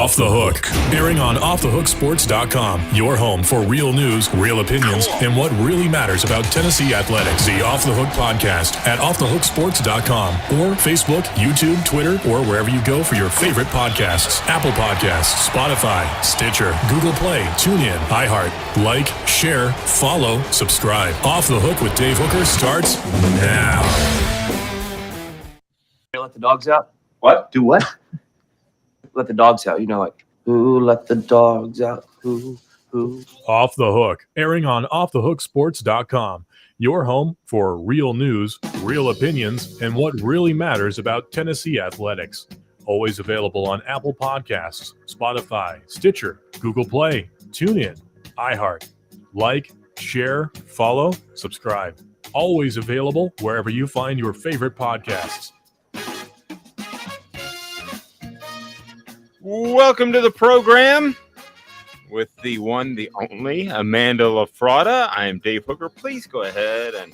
Off the Hook, airing on offthehooksports.com, your home for real news, real opinions, and what really matters about Tennessee athletics. The Off the Hook podcast at offthehooksports.com or Facebook, YouTube, Twitter, or wherever you go for your favorite podcasts. Apple Podcasts, Spotify, Stitcher, Google Play, TuneIn, iHeart. Like, share, follow, subscribe. Off the Hook with Dave Hooker starts now. Let the dogs out? What? Do what? Let the dogs out. You know, like, who let the dogs out? Who? Off the Hook, airing on offthehooksports.com, your home for real news, real opinions, and what really matters about Tennessee athletics. Always available on Apple Podcasts, Spotify, Stitcher, Google Play, TuneIn, iHeart. Like, share, follow, subscribe. Always available wherever you find your favorite podcasts. Welcome to the program with the one, the only, Amanda LaFratta. I am Dave Hooker. Please go ahead and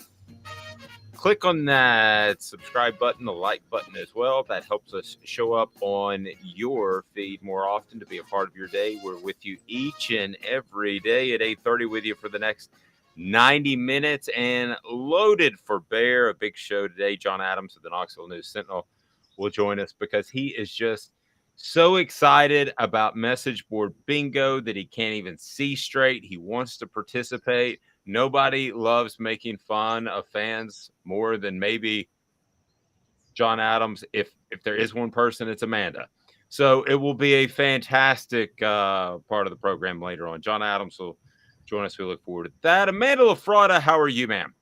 click on that subscribe button, the like button as well. That helps us show up on your feed more often to be a part of your day. We're with you each and every day at 8:30 with you for the next 90 minutes and loaded for bear. A big show today. John Adams of the Knoxville News Sentinel will join us because he is just so excited about message board bingo that he can't even see straight. He wants to participate. Nobody loves making fun of fans more than maybe John Adams. If there is one person, it's Amanda. So it will be a fantastic part of the program later on. John Adams will join us. We look forward to that. Amanda LaFratta, how are you, ma'am?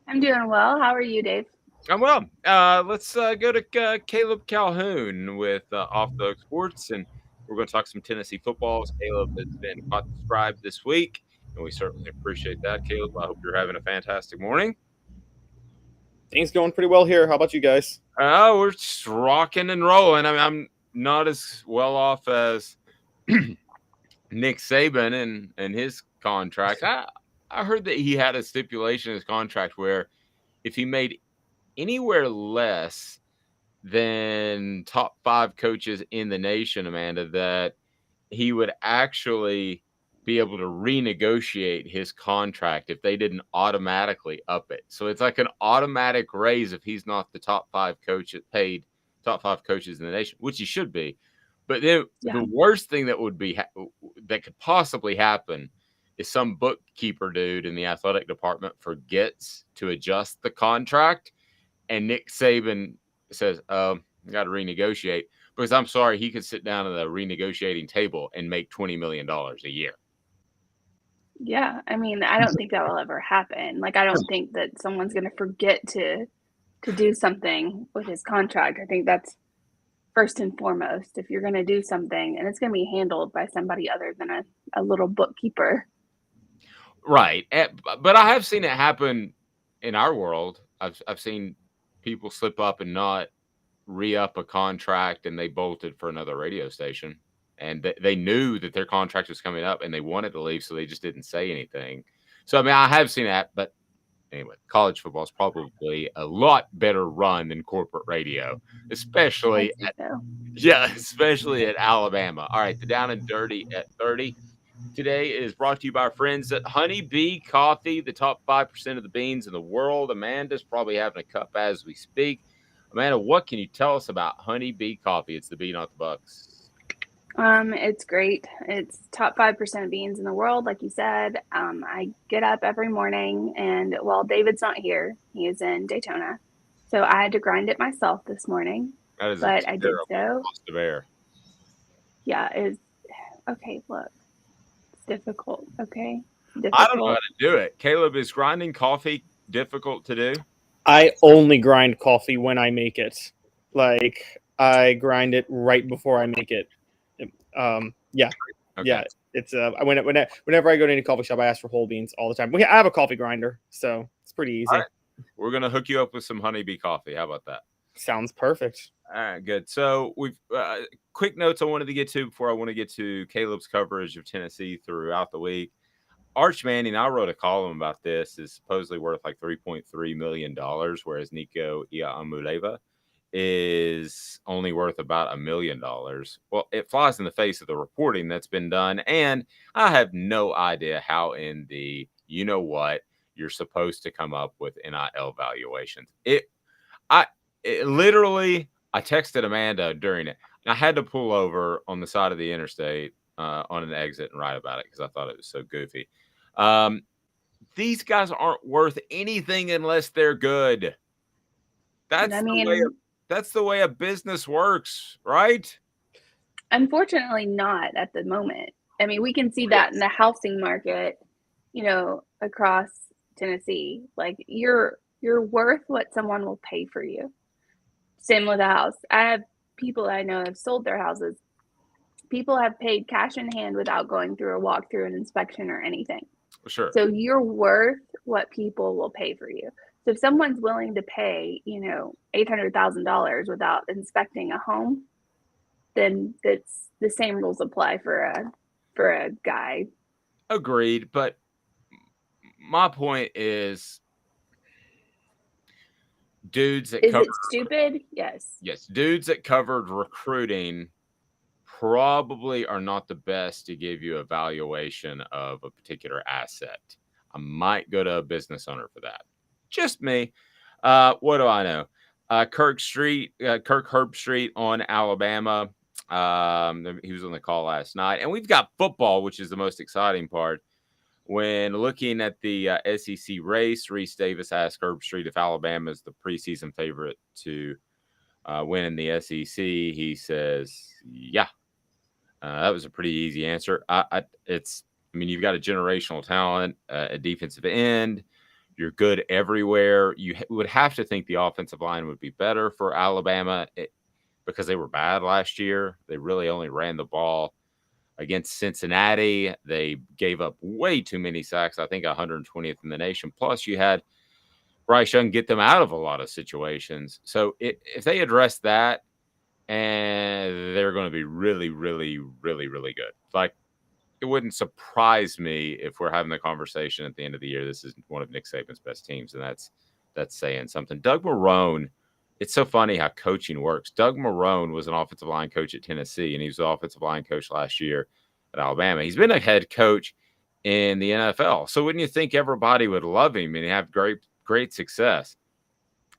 I'm doing well. How are you, Dave? I'm well. Let's go to Caleb Calhoun with Off the Hook Sports, and we're going to talk some Tennessee football. Caleb has been caught described this week, and we certainly appreciate that. Caleb, I hope you're having a fantastic morning. Things going pretty well here. How about you guys? We're just rocking and rolling. I mean, I'm not as well off as Nick Saban and his contract. I heard that he had a stipulation in his contract where if he made anywhere less than top 5 coaches in the nation, Amanda, that he would actually be able to renegotiate his contract if they didn't automatically up it. So it's like an automatic raise if he's not the top 5 coach paid top 5 coaches in the nation, which he should be. But then the worst thing that would be that could possibly happen is some bookkeeper dude in the athletic department forgets to adjust the contract. And Nick Saban says, got to renegotiate. Because I'm sorry, he could sit down at the renegotiating table and make $20 million a year. Yeah, I mean, I don't think that will ever happen. Like, I don't think that someone's going to forget to do something with his contract. I think that's first and foremost. If you're going to do something, and it's going to be handled by somebody other than a little bookkeeper. Right. But I have seen it happen in our world. I've seen people slip up and not re-up a contract, and they bolted for another radio station, and they knew that their contract was coming up and they wanted to leave, so they just didn't say anything. So I mean, I have seen that, but anyway, college football is probably a lot better run than corporate radio, especially especially at Alabama. All right, the Down and Dirty at 30 today is brought to you by our friends at Honey Bee Coffee, the top 5% of the beans in the world. Amanda's probably having a cup as we speak. Amanda, what can you tell us about Honey Bee Coffee? It's the bee, not the bucks. It's great. It's top 5% of beans in the world, like you said. I get up every morning, and while David's not here, he is in Daytona, so I had to grind it myself this morning. But I did so. Yeah, it's okay. Look. Difficult, okay? Difficult. I don't know how to do it. Caleb, is grinding coffee difficult to do? I only grind coffee when I make it. Like, I grind it right before I make it. Yeah. It's whenever I go to any coffee shop, I ask for whole beans all the time. I have a coffee grinder, so it's pretty easy. Right. We're gonna hook you up with some honeybee coffee. How about that? Sounds perfect. All right, good. So we've quick notes I wanted to get to before I want to get to Caleb's coverage of Tennessee throughout the week. Arch Manning, I wrote a column about this, is supposedly worth like $3.3 million, whereas Nico Iamaleava is only worth about $1 million. Well, it flies in the face of the reporting that's been done. And I have no idea how in the, you're supposed to come up with NIL valuations. I texted Amanda during it. I had to pull over on the side of the interstate on an exit and write about it because I thought it was so goofy. These guys aren't worth anything unless they're good. That's the way a business works, right? Unfortunately, not at the moment. I mean, we can see that in the housing market, across Tennessee. Like you're worth what someone will pay for you. Same with a house. I have people I know have sold their houses. People have paid cash in hand without going through a walkthrough, an inspection, or anything. Sure. So you're worth what people will pay for you. So if someone's willing to pay, $800,000 without inspecting a home, then it's the same rules apply for a guy. Agreed, but my point is, dudes that is it stupid? Yes. Yes, dudes that covered recruiting probably are not the best to give you a valuation of a particular asset. I might go to a business owner for that. Just me. What do I know? Kirk Herbstreit on Alabama. He was on the call last night. And we've got football, which is the most exciting part. When looking at the SEC race, Reese Davis asked Herbstreit if Alabama is the preseason favorite to win in the SEC. He says, yeah. That was a pretty easy answer. You've got a generational talent, a defensive end. You're good everywhere. You would have to think the offensive line would be better for Alabama because they were bad last year. They really only ran the ball against Cincinnati. They gave up way too many sacks, I think 120th in the nation. Plus, you had Bryce Young get them out of a lot of situations. So if they address that, and they're going to be really, really, really, really good. Like, it wouldn't surprise me if we're having the conversation at the end of the year. This is one of Nick Saban's best teams, and that's saying something. Doug Marrone, it's so funny how coaching works. Doug Marrone was an offensive line coach at Tennessee, and he was an offensive line coach last year at Alabama. He's been a head coach in the NFL. So wouldn't you think everybody would love him and have great success?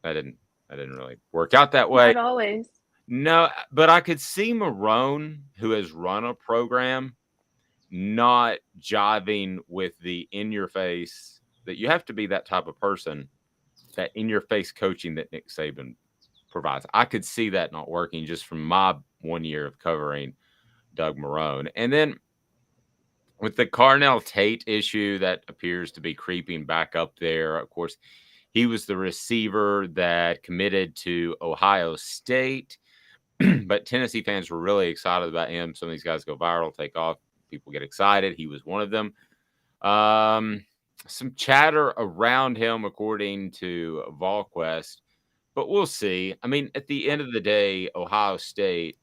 That didn't really work out that way. Not always. No, but I could see Marrone, who has run a program, not jiving with the in-your-face, that you have to be that type of person, that in-your-face coaching that Nick Saban provides. I could see that not working just from my 1 year of covering Doug Marrone. And then with the Carnell Tate issue that appears to be creeping back up there, of course, he was the receiver that committed to Ohio State. But Tennessee fans were really excited about him. Some of these guys go viral, take off. People get excited. He was one of them. Some chatter around him, according to VolQuest, but we'll see. I mean, at the end of the day, Ohio State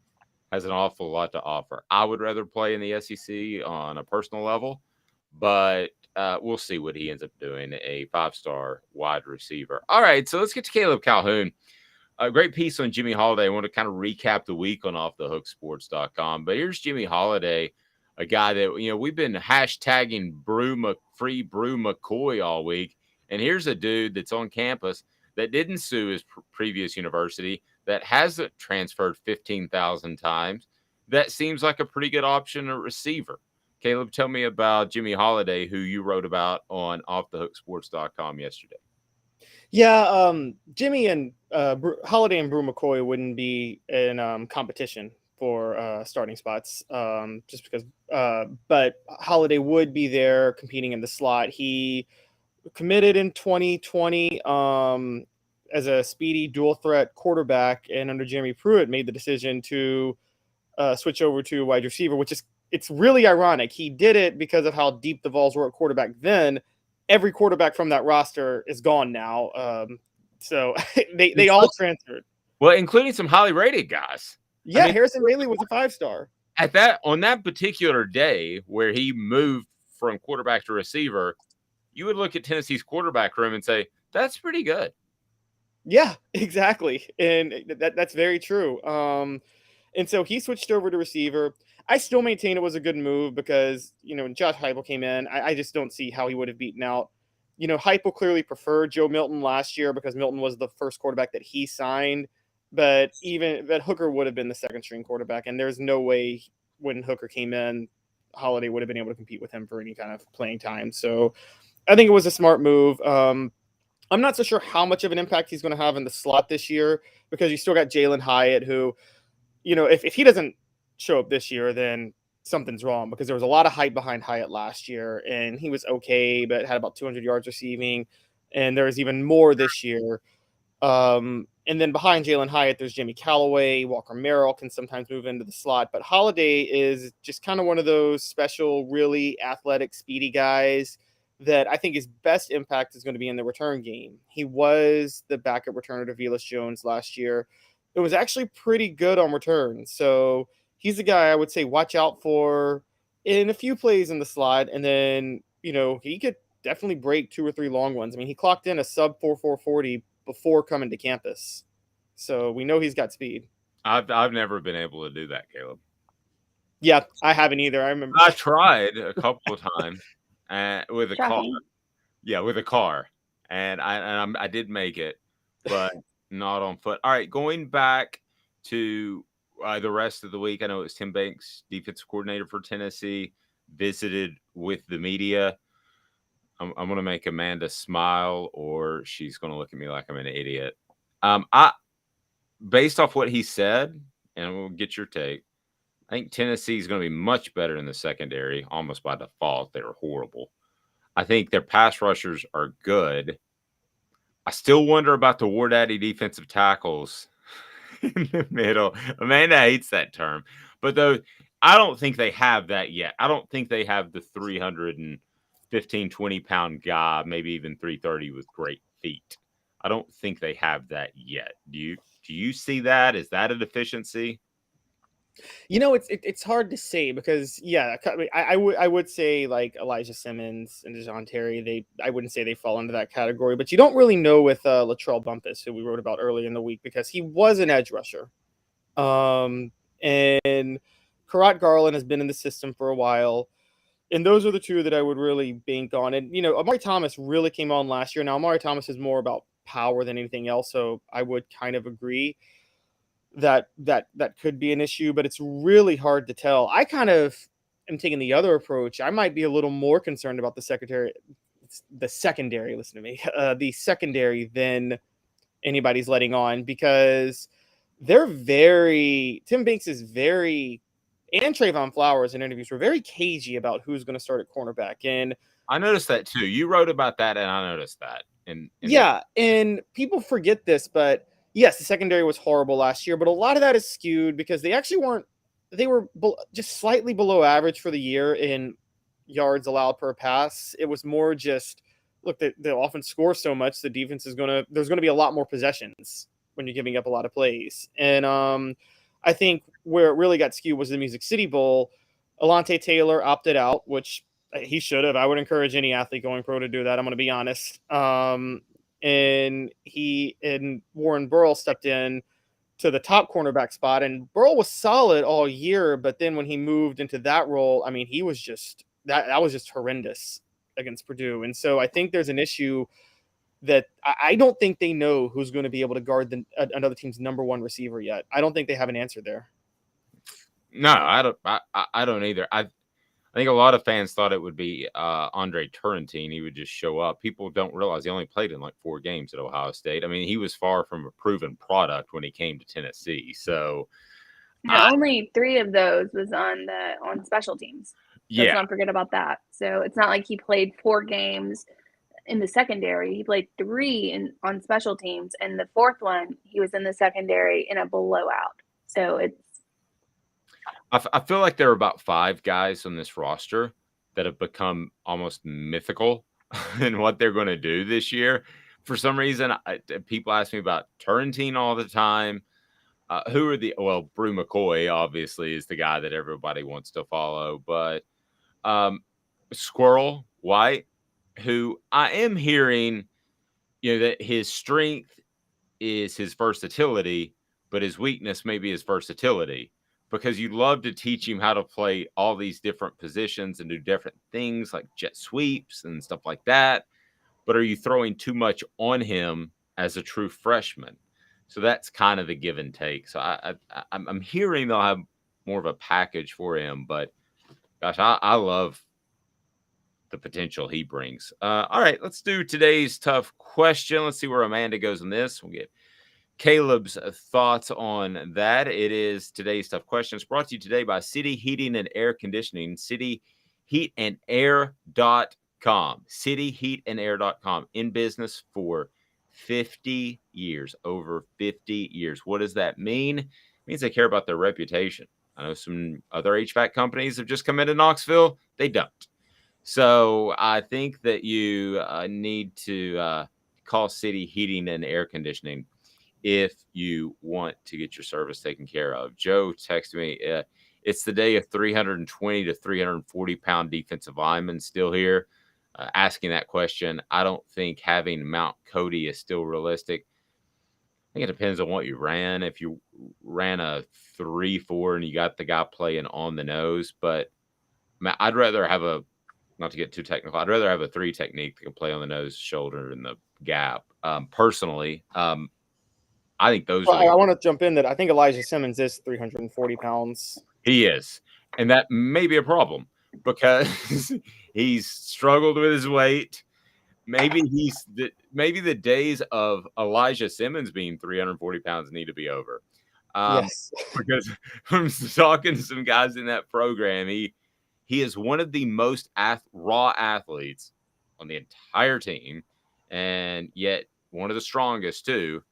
has an awful lot to offer. I would rather play in the SEC on a personal level, but we'll see what he ends up doing, a 5-star wide receiver. All right, so let's get to Caleb Calhoun. A great piece on Jimmy Holiday. I want to kind of recap the week on offthehooksports.com. But here's Jimmy Holiday, a guy that, we've been hashtagging free Bru McCory all week. And here's a dude that's on campus that didn't sue his previous university, that hasn't transferred 15,000 times. That seems like a pretty good option at receiver. Caleb, tell me about Jimmy Holiday, who you wrote about on offthehooksports.com yesterday. Yeah, Jimmy and Holiday and Bru McCory wouldn't be in competition for starting spots, just because. But Holiday would be there competing in the slot. He committed in 2020 as a speedy dual threat quarterback, and under Jeremy Pruitt made the decision to switch over to wide receiver, it's really ironic. He did it because of how deep the Vols were at quarterback then. Every quarterback from that roster is gone now. So they all transferred. Well, including some highly rated guys. Yeah, Harrison Bailey was a 5-star. On that particular day where he moved from quarterback to receiver, you would look at Tennessee's quarterback room and say, that's pretty good. Yeah, exactly. And that's very true. And so he switched over to receiver. I still maintain it was a good move because, when Josh Heupel came in, I just don't see how he would have beaten out. Heupel clearly preferred Joe Milton last year because Milton was the first quarterback that he signed. But even that Hooker would have been the second string quarterback. And there's no way when Hooker came in, Holiday would have been able to compete with him for any kind of playing time. So I think it was a smart move. I'm not so sure how much of an impact he's going to have in the slot this year because you still got Jalen Hyatt, who, if he doesn't show up this year, then something's wrong because there was a lot of hype behind Hyatt last year and he was okay, but had about 200 yards receiving. And there was even more this year. And then behind Jalen Hyatt, there's Jimmy Callaway. Walker Merrill can sometimes move into the slot, but Holiday is just kind of one of those special, really athletic, speedy guys that I think his best impact is going to be in the return game. He was the backup returner to Velus Jones last year. It was actually pretty good on return. So he's a guy I would say watch out for in a few plays in the slot. And then, he could definitely break 2 or 3 long ones. I mean, he clocked in a sub 4.40 before coming to campus. So we know he's got speed. I've never been able to do that, Caleb. Yeah, I haven't either. I remember I tried a couple of times with a car. Shocking. Yeah, with a car, and I did make it, but not on foot. All right, going back to the rest of the week. I know it was Tim Banks, defensive coordinator for Tennessee, visited with the media. I'm going to make Amanda smile, or she's going to look at me like I'm an idiot. Based off what he said, and we'll get your take, I think Tennessee is going to be much better in the secondary, almost by default. They were horrible. I think their pass rushers are good. I still wonder about the War Daddy defensive tackles in the middle. Amanda hates that term. But though I don't think they have that yet. I don't think they have the 315, 20-pound guy, maybe even 330 with great feet. I don't think they have that yet. Do you see that? Is that a deficiency? It's hard to say because I would say like Elijah Simmons and DeJoun Terry, I wouldn't say they fall into that category, but you don't really know with Latrell Bumpus, who we wrote about earlier in the week, because he was an edge rusher. And Karat Garland has been in the system for a while. And those are the two that I would really bank on. And, Amari Thomas really came on last year. Now, Amari Thomas is more about power than anything else. So I would kind of agree that could be an issue, but it's really hard to tell. I kind of am taking the other approach. I might be a little more concerned about the secondary, listen to me, the secondary than anybody's letting on, because Tim Banks is very, and Trayvon Flowers in interviews were very cagey about who's going to start at cornerback. And I noticed that too. You wrote about that, and I noticed that. And people forget this, but yes, the secondary was horrible last year, but a lot of that is skewed because they were just slightly below average for the year in yards allowed per pass. It was more just, look, they often score so much, the defense there's going to be a lot more possessions when you're giving up a lot of plays. And I think where it really got skewed was the Music City Bowl. Alante Taylor opted out, which he should have. I would encourage any athlete going pro to do that. I'm going to be honest. And Warren Burrell stepped in to the top cornerback spot, and Burrell was solid all year. But then when he moved into that role, I mean, he was just that was just horrendous against Purdue. And so I think there's an issue that I don't think they know who's going to be able to guard another team's number one receiver yet. I don't think they have an answer there. No, I don't. I don't either. I think a lot of fans thought it would be Andre Turrentine. He would just show up. People don't realize he only played in like 4 games at Ohio State. I mean, he was far from a proven product when he came to Tennessee. So only 3 of those was on special teams. Let's not forget about that. So it's not like he played 4 games in the secondary. He played 3 on special teams, and the 4th one he was in the secondary in a blowout. So it's. I feel like there are about 5 guys on this roster that have become almost mythical in what they're going to do this year. For some reason, people ask me about Turrentine all the time. Bru McCoy obviously is the guy that everybody wants to follow, but Squirrel White, who I am hearing, that his strength is his versatility, but his weakness may be his versatility, because you love to teach him how to play all these different positions and do different things like jet sweeps and stuff like that. But are you throwing too much on him as a true freshman? So that's kind of the give and take. So I'm hearing they'll have more of a package for him, but gosh, I love the potential he brings. All right, let's do today's tough question. Let's see where Amanda goes on this. We'll get Caleb's thoughts on that. It is today's tough question. It's brought to you today by City Heating and Air Conditioning, cityheatandair.com. Cityheatandair.com, in business for 50 years, over 50 years. What does that mean? It means they care about their reputation. I know some other HVAC companies have just come into Knoxville. They don't. So I think that you need to call City Heating and Air Conditioning if you want to get your service taken care of. Joe texted me, it's the day of 320 to 340 pound defensive linemen still here. Asking that question. I don't think having Mount Cody is still realistic. I think it depends on what you ran. If you ran a 3-4 and you got the guy playing on the nose, but I'd rather have not to get too technical, I'd rather have a 3 technique that can play on the nose, shoulder, and the gap. Personally, I think those I want to jump in that I think Elijah Simmons is 340 pounds. He is. And that may be a problem because he's struggled with his weight. Maybe the days of Elijah Simmons being 340 pounds need to be over. Yes. Because from talking to some guys in that program, he is one of the most raw athletes on the entire team, and yet one of the strongest too.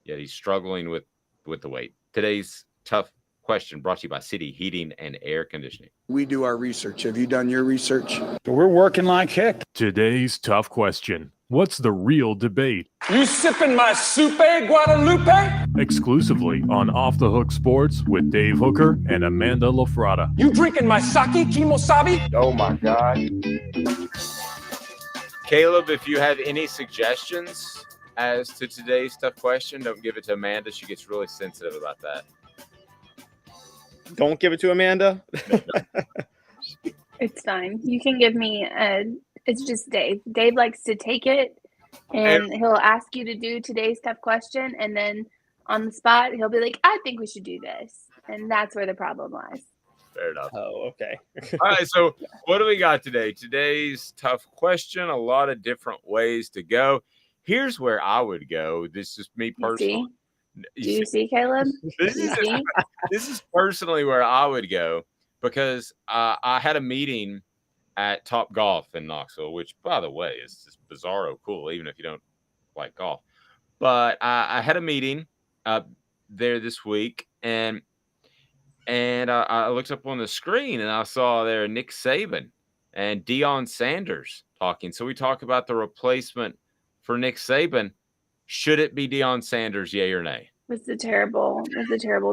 Yet he's struggling with the weight. Today's tough question brought to you by City Heating and Air Conditioning. We do our research. Have you done your research? We're working like heck. Today's tough question. What's the real debate? You sipping my soupe, Guadalupe? Exclusively on Off the Hook Sports with Dave Hooker and Amanda LaFratta. You drinking my sake, kimosabi? Oh my God. Caleb, if you have any suggestions as to today's tough question, don't give it to Amanda. She gets really sensitive about that. Don't give it to Amanda. It's fine. You can give me it's just Dave. Dave likes to take it and he'll ask you to do today's tough question, and then on the spot he'll be like, I think we should do this. And that's where the problem lies. Fair enough. Oh, okay. All right, so what do we got today? Today's tough question, a lot of different ways to go. Here's where I would go. This is me personally. Do you see, Caleb? This is personally where I would go, because I had a meeting at Top Golf in Knoxville, which, by the way, is just bizarro cool, even if you don't like golf. But I had a meeting there this week, and I looked up on the screen, and I saw there Nick Saban and Deion Sanders talking. So we talk about the replacement for Nick Saban. Should it be Deion Sanders, yay or nay? It's a terrible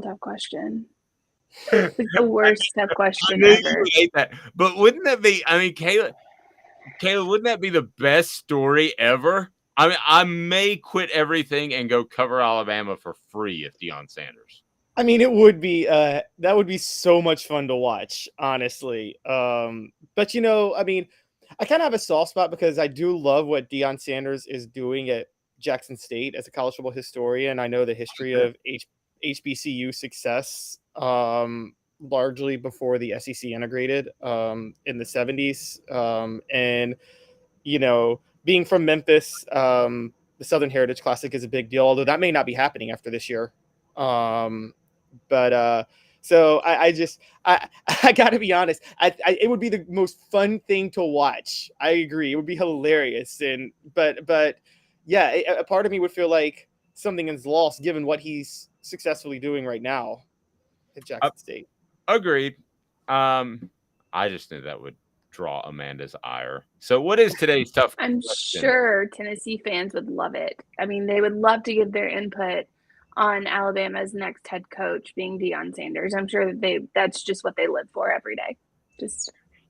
tough question. It's like the worst tough question I ever. hate that. But wouldn't that be, I mean, Caleb, wouldn't that be the best story ever? I mean, I may quit everything and go cover Alabama for free if Deion Sanders. I mean, it would be that would be so much fun to watch, honestly. But I mean, I kind of have a soft spot because I do love what Deion Sanders is doing at Jackson State as a college football historian. I know the history of HBCU success largely before the SEC integrated in the 70s. And, being from Memphis, the Southern Heritage Classic is a big deal, although that may not be happening after this year. So I got to be honest. It would be the most fun thing to watch. I agree. It would be hilarious. But yeah, a part of me would feel like something is lost given what he's successfully doing right now at Jackson State. Agreed. I just knew that would draw Amanda's ire. So what is today's tough I'm question? sure Tennessee fans would love it. I mean, they would love to give their input on Alabama's next head coach being Deion Sanders. I'm sure that's just what they live for every day.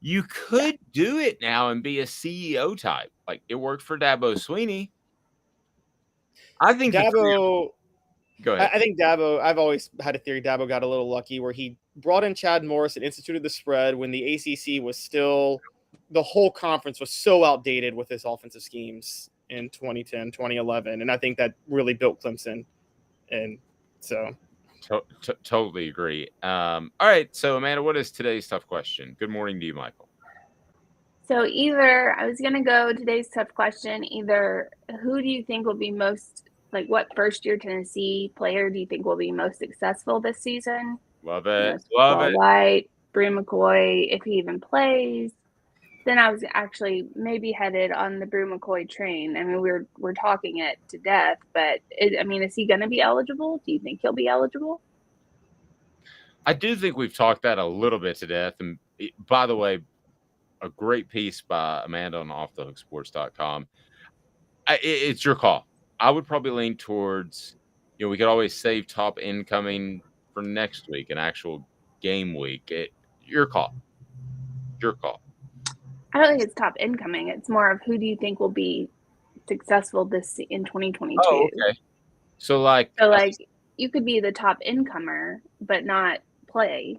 You could do it now and be a CEO type. Like it worked for Dabo Swinney. I think Dabo Go ahead. I think Dabo, I've always had a theory Dabo got a little lucky where he brought in Chad Morris and instituted the spread when the ACC was still, the whole conference was so outdated with his offensive schemes in 2010, 2011. And I think that really built Clemson. And so. Totally agree. All right. So, Amanda, what is today's tough question? Good morning to you, Michael. So I was going to go today's tough question, either who do you think will be most, like what first-year Tennessee player do you think will be most successful this season? Love it. Love it. White, Bru McCory, if he even plays. Then I was actually maybe headed on the Bru McCory train. I mean, we're talking it to death, but is he going to be eligible? Do you think he'll be eligible? I do think we've talked that a little bit to death. And by the way, a great piece by Amanda on offthehooksports.com. It's your call. I would probably lean towards, we could always save top incoming for next week, an actual game week. Your call. Your call. I don't think it's top incoming. It's more of who do you think will be successful in 2022. Oh, okay. So you could be the top incomer, but not play.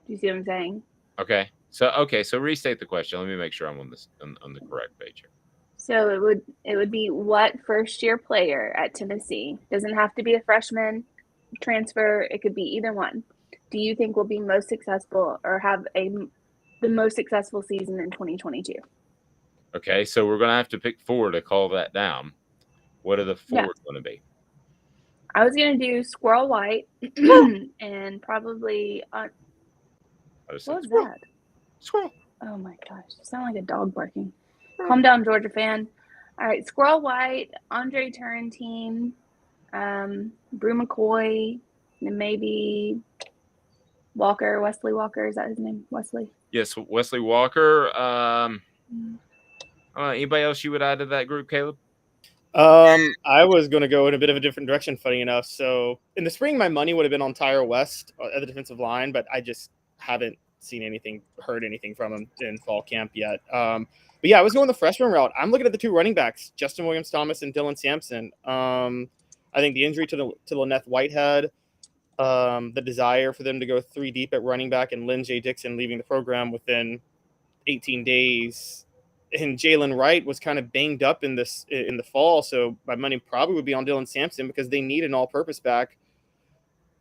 Do you see what I'm saying? Okay. So restate the question. Let me make sure I'm on the correct page here. So it would be what first year player at Tennessee, doesn't have to be a freshman transfer, it could be either one, do you think will be most successful or have the most successful season in 2022? Okay, so we're going to have to pick 4 to call that down. What are the 4 going to be? I was going to do Squirrel White and probably what was that? Squirrel. Oh my gosh, you sound like a dog barking. Calm down, Georgia fan. All right, Squirrel White, Andre Turrentine, Bru McCoy, and maybe Wesley Walker. Is that his name? Wesley? Yes, Wesley Walker. Anybody else you would add to that group, Caleb? I was going to go in a bit of a different direction, funny enough. So in the spring, my money would have been on Tyre West at the defensive line, but I just haven't seen anything, heard anything from him in fall camp yet. But yeah, I was going the freshman route. I'm looking at the 2 running backs, Justin Williams-Thomas and Dylan Sampson. I think the injury to Lynette Whitehead, the desire for them to go 3 deep at running back, and Lynn J. Dixon leaving the program within 18 days. And Jalen Wright was kind of banged up in the fall, so my money probably would be on Dylan Sampson because they need an all-purpose back.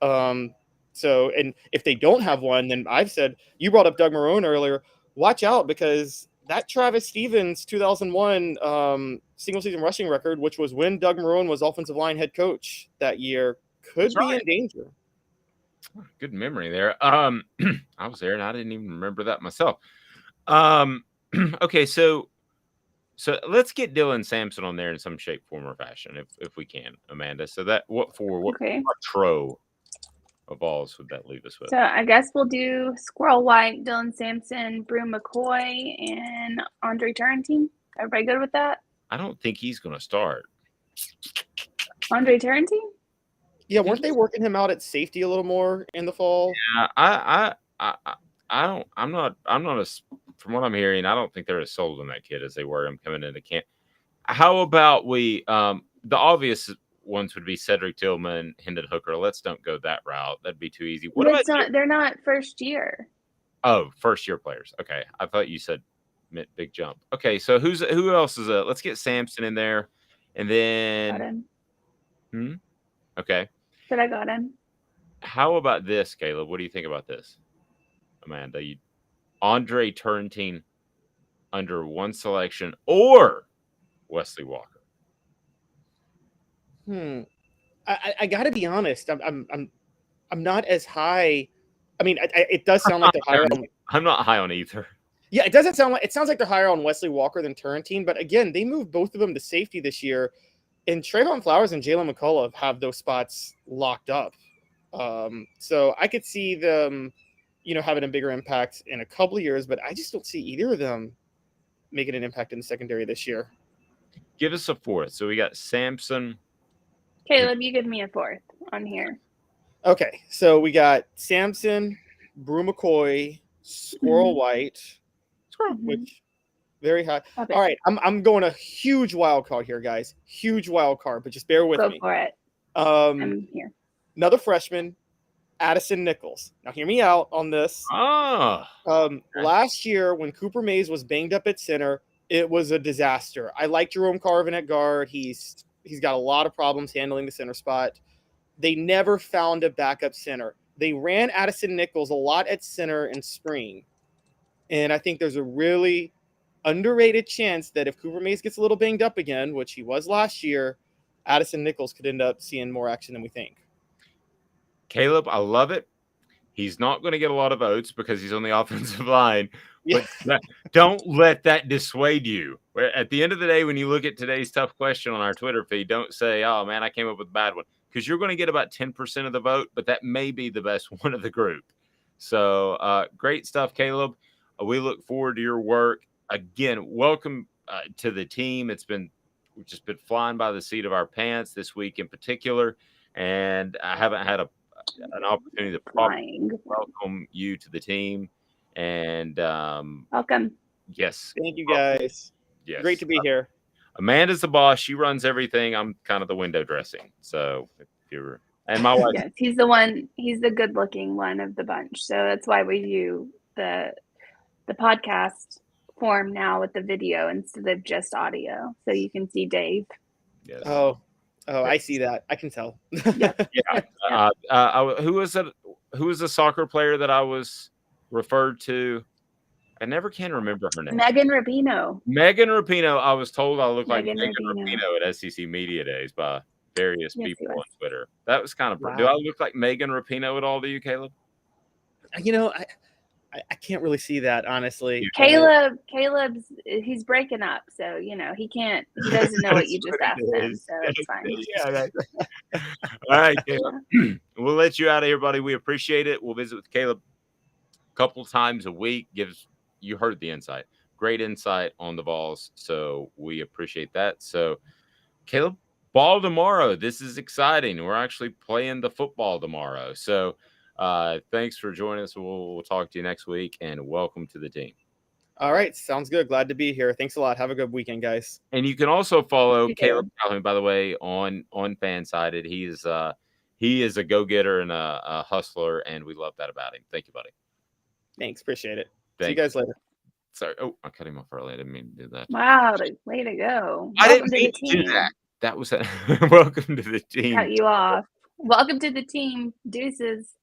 So, and if they don't have one, then I've said, you brought up Doug Marrone earlier, watch out, because that Travis Stevens 2001 single-season rushing record, which was when Doug Marrone was offensive line head coach that year, could be in danger. Good memory there. I was there, and I didn't even remember that myself. Okay, so let's get Dylan Sampson on there in some shape, form, or fashion, if we can, Amanda. So that what tro of balls would that leave us with? So I guess we'll do Squirrel White, Dylan Sampson, Bru McCoy, and Andre Turrentine. Everybody good with that? I don't think he's going to start. Andre Turrentine? Yeah, weren't they working him out at safety a little more in the fall? Yeah, I'm not as, from what I'm hearing, I don't think they're as sold on that kid as they were him coming into camp. How about we the obvious ones would be Cedric Tillman, Hendon Hooker. Let's don't go that route. That'd be too easy. What about they're not first year. Oh, first year players. Okay. I thought you said big jump. Okay, so who else is let's get Sampson in there, and then got him. Okay. But I got him. How about this, Caleb? What do you think about this? Amanda, Andre Turrentine under 1 selection or Wesley Walker? I got to be honest. I'm not as high. I mean, it does sound like they're higher on. I'm not high on either. Yeah, it sounds like they're higher on Wesley Walker than Turrentine. But again, they moved both of them to safety this year, and Trayvon Flowers and Jalen McCullough have those spots locked up. So I could see them, having a bigger impact in a couple of years, but I just don't see either of them making an impact in the secondary this year. Give us a 4th. So we got Sampson. Caleb, you give me a 4th on here. Okay, so we got Sampson, Bru McCoy, Squirrel White, which very high. All right, I'm going a huge wild card here, guys. Huge wild card, but just bear with me. Go for it. I'm here. Another freshman, Addison Nichols. Now, hear me out on this. Last year, when Cooper Mays was banged up at center, it was a disaster. I like Jerome Carvin at guard. He's got a lot of problems handling the center spot. They never found a backup center. They ran Addison Nichols a lot at center in spring. And I think there's a really underrated chance that if Cooper Mays gets a little banged up again, which he was last year, Addison Nichols could end up seeing more action than we think. Caleb, I love it. He's not going to get a lot of votes because he's on the offensive line. Yeah. But don't let that dissuade you. At the end of the day, when you look at today's tough question on our Twitter feed, don't say, oh, man, I came up with a bad one. Because you're going to get about 10% of the vote, but that may be the best one of the group. So great stuff, Caleb. We look forward to your work. Again, welcome to the team. We've just been flying by the seat of our pants this week in particular. And I haven't had an opportunity to properly welcome you to the team. And welcome. Yes. Thank you, guys. Yes. Great to be here. Amanda's the boss. She runs everything. I'm kind of the window dressing. So if you're, and my wife. Yes, he's the one. He's the good-looking one of the bunch. So that's why we do the podcast form now with the video instead of just audio, so you can see Dave. Yes. Oh, I see that. I can tell. Yep. Yeah. Who was it? Who was the soccer player that I was referred to? I never can remember her name. Megan Rapinoe. Megan Rapinoe. I was told I look like Megan Megan Rapinoe at SEC Media Days by various people on Twitter. That was kind of. Wow. Do I look like Megan Rapinoe at all to you, Caleb? You know, I can't really see that, honestly. Caleb's he's breaking up, so he doesn't know what you just asked him, so it's fine. Yeah. All right, Caleb. We'll let you out of here, buddy. We appreciate it. We'll visit with Caleb a couple times a week. You heard the insight. Great insight on the Vols, so we appreciate that. So, Caleb, ball tomorrow. This is exciting. We're actually playing the football tomorrow. So, thanks for joining us. We'll talk to you next week, and welcome to the team. All right. Sounds good. Glad to be here. Thanks a lot. Have a good weekend, guys. And you can also follow Caleb Calhoun, by the way, on Fansided. He is a go-getter and a hustler, and we love that about him. Thank you, buddy. Thanks. Appreciate it. See you guys later. Sorry. Oh, I cut him off early. I didn't mean to do that. Wow. Way to go. I didn't mean to do that. That was welcome to the team. Cut you off. Welcome to the team. Deuces.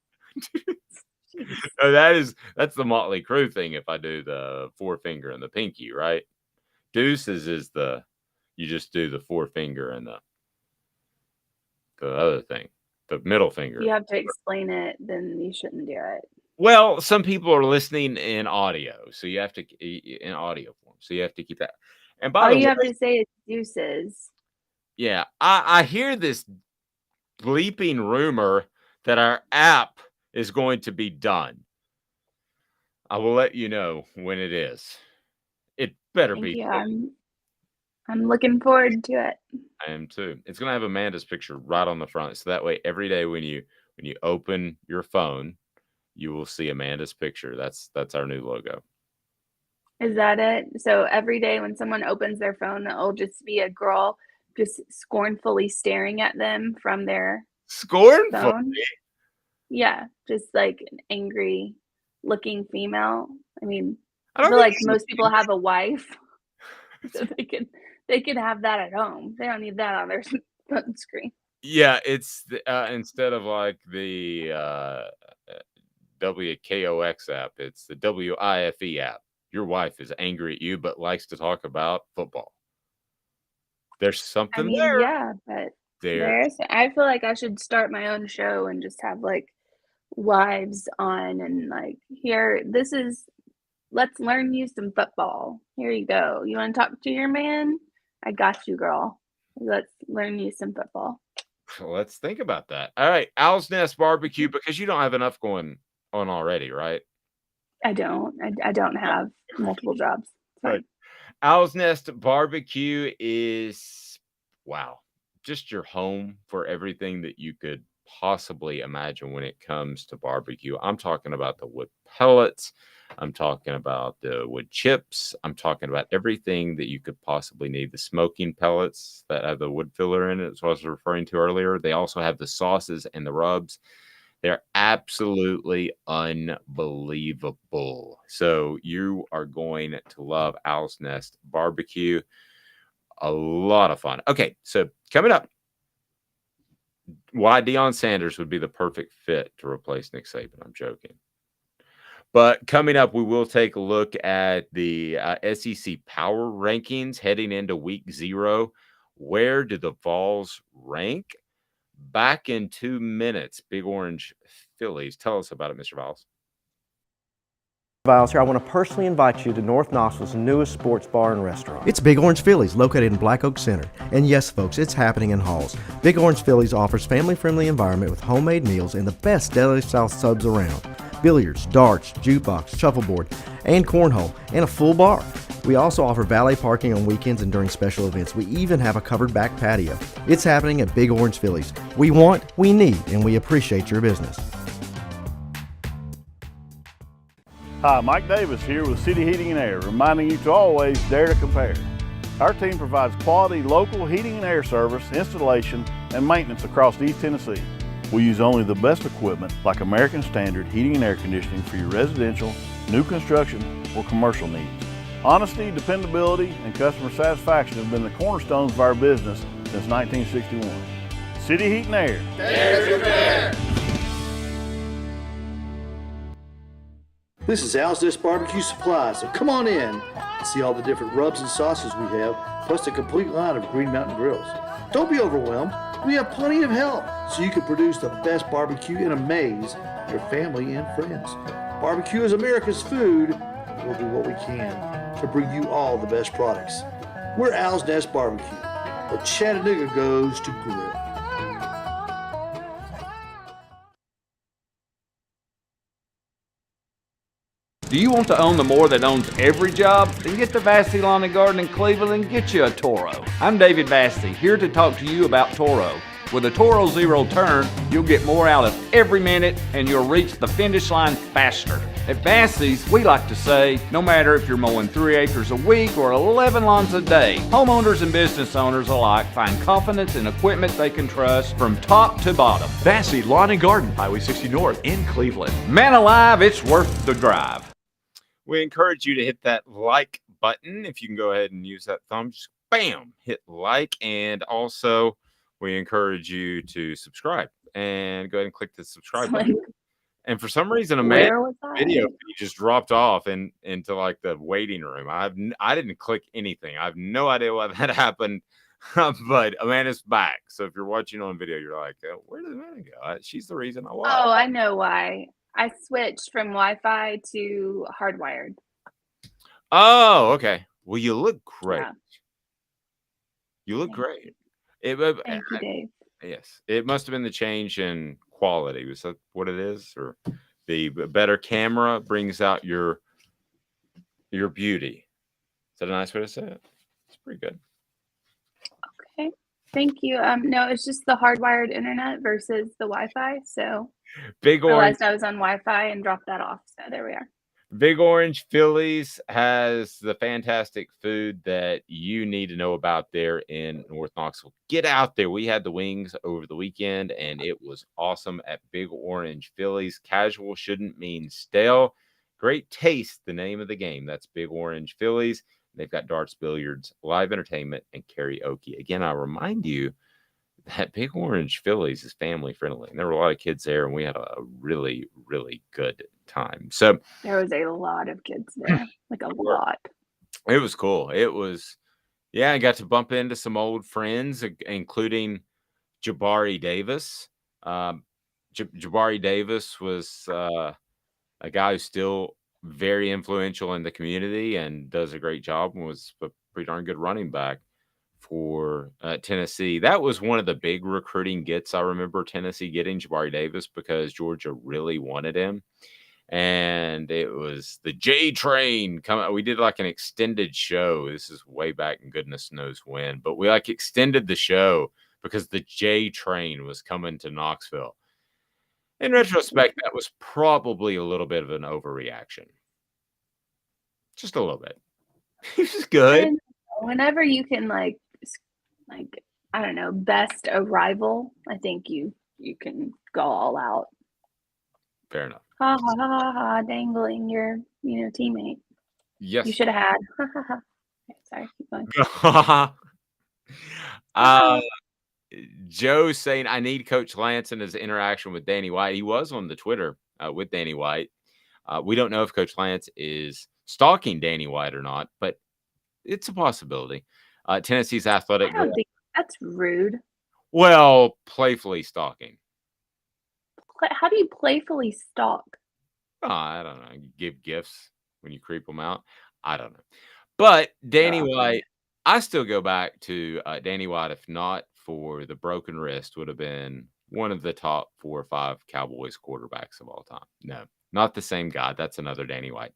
Oh, that's the Motley Crue thing. If I do the forefinger and the pinky, right? Deuces is you just do the forefinger and the other thing, the middle finger. You have to explain it, then you shouldn't do it. Well, some people are listening in audio, so you have to in audio form. So you have to keep that. And by the way, you have to say it's deuces. Yeah, I hear this bleeping rumor that our app is going to be done. I will let you know when it is. It better be. Yeah, I'm looking forward to it. I am too. It's going to have Amanda's picture right on the front, so that way every day when you open your phone, you will see Amanda's picture. That's our new logo. Is that it? So every day when someone opens their phone, it'll just be a girl just scornfully staring at them from their phone. Yeah, just like an angry looking female. I mean, I feel like most people have a wife, so they can have that at home. They don't need that on their phone screen. Yeah, it's instead of like the WKOX app, it's the WIFE app. Your wife is angry at you, but likes to talk about football. There's something there. Yeah, but I feel like I should start my own show and just have like wives on and like, let's learn you some football. Here you go. You want to talk to your man? I got you, girl. Let's learn you some football. Let's think about that. All right. Owl's Nest Barbecue, because you don't have enough going on already, right? I don't have multiple jobs. Right. Owl's Nest Barbecue is, wow, just your home for everything that you could possibly imagine when it comes to barbecue. I'm talking about the wood pellets. I'm talking about the wood chips. I'm talking about everything that you could possibly need. The smoking pellets that have the wood filler in it, as I was referring to earlier. They also have the sauces and the rubs. They're absolutely unbelievable. So you are going to love Owl's Nest barbecue. A lot of fun. Okay, so coming up, why Deion Sanders would be the perfect fit to replace Nick Saban. I'm joking. But coming up, we will take a look at the SEC power rankings heading into week 0. Where do the Vols rank? Back in 2 minutes. Big Orange Phillies. Tell us about it, Mr. Vols. Viles here. I want to personally invite you to North Knoxville's newest sports bar and restaurant. It's Big Orange Phillies, located in Black Oak Center. And yes, folks, it's happening in Halls. Big Orange Phillies offers family-friendly environment with homemade meals and the best deli-style subs around. Billiards, darts, jukebox, shuffleboard, and cornhole, and a full bar. We also offer valet parking on weekends and during special events. We even have a covered back patio. It's happening at Big Orange Phillies. We want, we need, and we appreciate your business. Hi, Mike Davis here with City Heating and Air, reminding you to always dare to compare. Our team provides quality local heating and air service, installation, and maintenance across East Tennessee. We use only the best equipment like American Standard heating and air conditioning for your residential, new construction, or commercial needs. Honesty, dependability, and customer satisfaction have been the cornerstones of our business since 1961. City Heat and Air. Dare to compare. This is Owl's Nest Barbecue Supply, so come on in and see all the different rubs and sauces we have, plus a complete line of Green Mountain grills. Don't be overwhelmed. We have plenty of help so you can produce the best barbecue and amaze your family and friends. Barbecue is America's food. We'll do what we can to bring you all the best products. We're Owl's Nest Barbecue, where Chattanooga goes to grill. Do you want to own the more that owns every job? Then get to Vassey Lawn and Garden in Cleveland and get you a Toro. I'm David Vassey, here to talk to you about Toro. With a Toro Zero Turn, you'll get more out of every minute and you'll reach the finish line faster. At Vassey's, we like to say, no matter if you're mowing 3 acres a week or 11 lawns a day, homeowners and business owners alike find confidence in equipment they can trust from top to bottom. Vassey Lawn and Garden, Highway 60 North in Cleveland. Man alive, it's worth the drive. We encourage you to hit that like button. If you can go ahead and use that thumb, just bam, hit like. And also, we encourage you to subscribe and go ahead and click the subscribe button. And for some reason, Amanda's video just dropped off into like the waiting room. I didn't click anything. I have no idea why that happened, but Amanda's back. So if you're watching on video, you're like, where did Amanda go? She's the reason I watched. Oh, I know why. I switched from Wi-Fi to hardwired. Oh, okay. Well, you look great. Yeah. You look great. Thank you, Dave. Yes. It must have been the change in quality. Was that what it is? Or the better camera brings out your beauty. Is that a nice way to say it? It's pretty good. Okay. Thank you. No, it's just the hardwired internet versus the Wi-Fi. So Big I Orange. realized I was on Wi-Fi and dropped that off. So there we are. Big Orange Phillies has the fantastic food that you need to know about there in North Knoxville. Get out there. We had the wings over the weekend, and it was awesome at Big Orange Phillies. Casual shouldn't mean stale. Great taste, the name of the game. That's Big Orange Phillies. They've got darts, billiards, live entertainment, and karaoke. Again, I remind you that Big Orange Phillies is family friendly. And there were a lot of kids there, and we had a really, really good time. So there was a lot of kids there, like a lot. It was cool. It was, I got to bump into some old friends, including Jabari Davis. Jabari Davis was a guy who's still very influential in the community and does a great job and was a pretty darn good running back for Tennessee. That was one of the big recruiting gets. I remember Tennessee getting Jabari Davis because Georgia really wanted him. And it was the J Train coming. We did like an extended show. This is way back in goodness knows when, but we like extended the show because the J Train was coming to Knoxville. In retrospect, that was probably a little bit of an overreaction. Just a little bit. He was good. And whenever you can like I don't know, best a rival, I think you can go all out. Fair enough. Ha ha ha ha ha, dangling your teammate. Yes. You should have had. Ha ha ha. Okay, sorry, keep going. Joe saying, I need Coach Lance and his interaction with Danny White. He was on the Twitter with Danny White. We don't know if Coach Lance is stalking Danny White or not, but it's a possibility. Tennessee's athletic. I don't think that's rude. Well, playfully stalking. How do you playfully stalk? Oh, I don't know. You give gifts when you creep them out. I don't know. But Danny White, I still go back to Danny White, if not for the broken wrist, would have been one of the top 4 or 5 Cowboys quarterbacks of all time. No, not the same guy. That's another Danny White.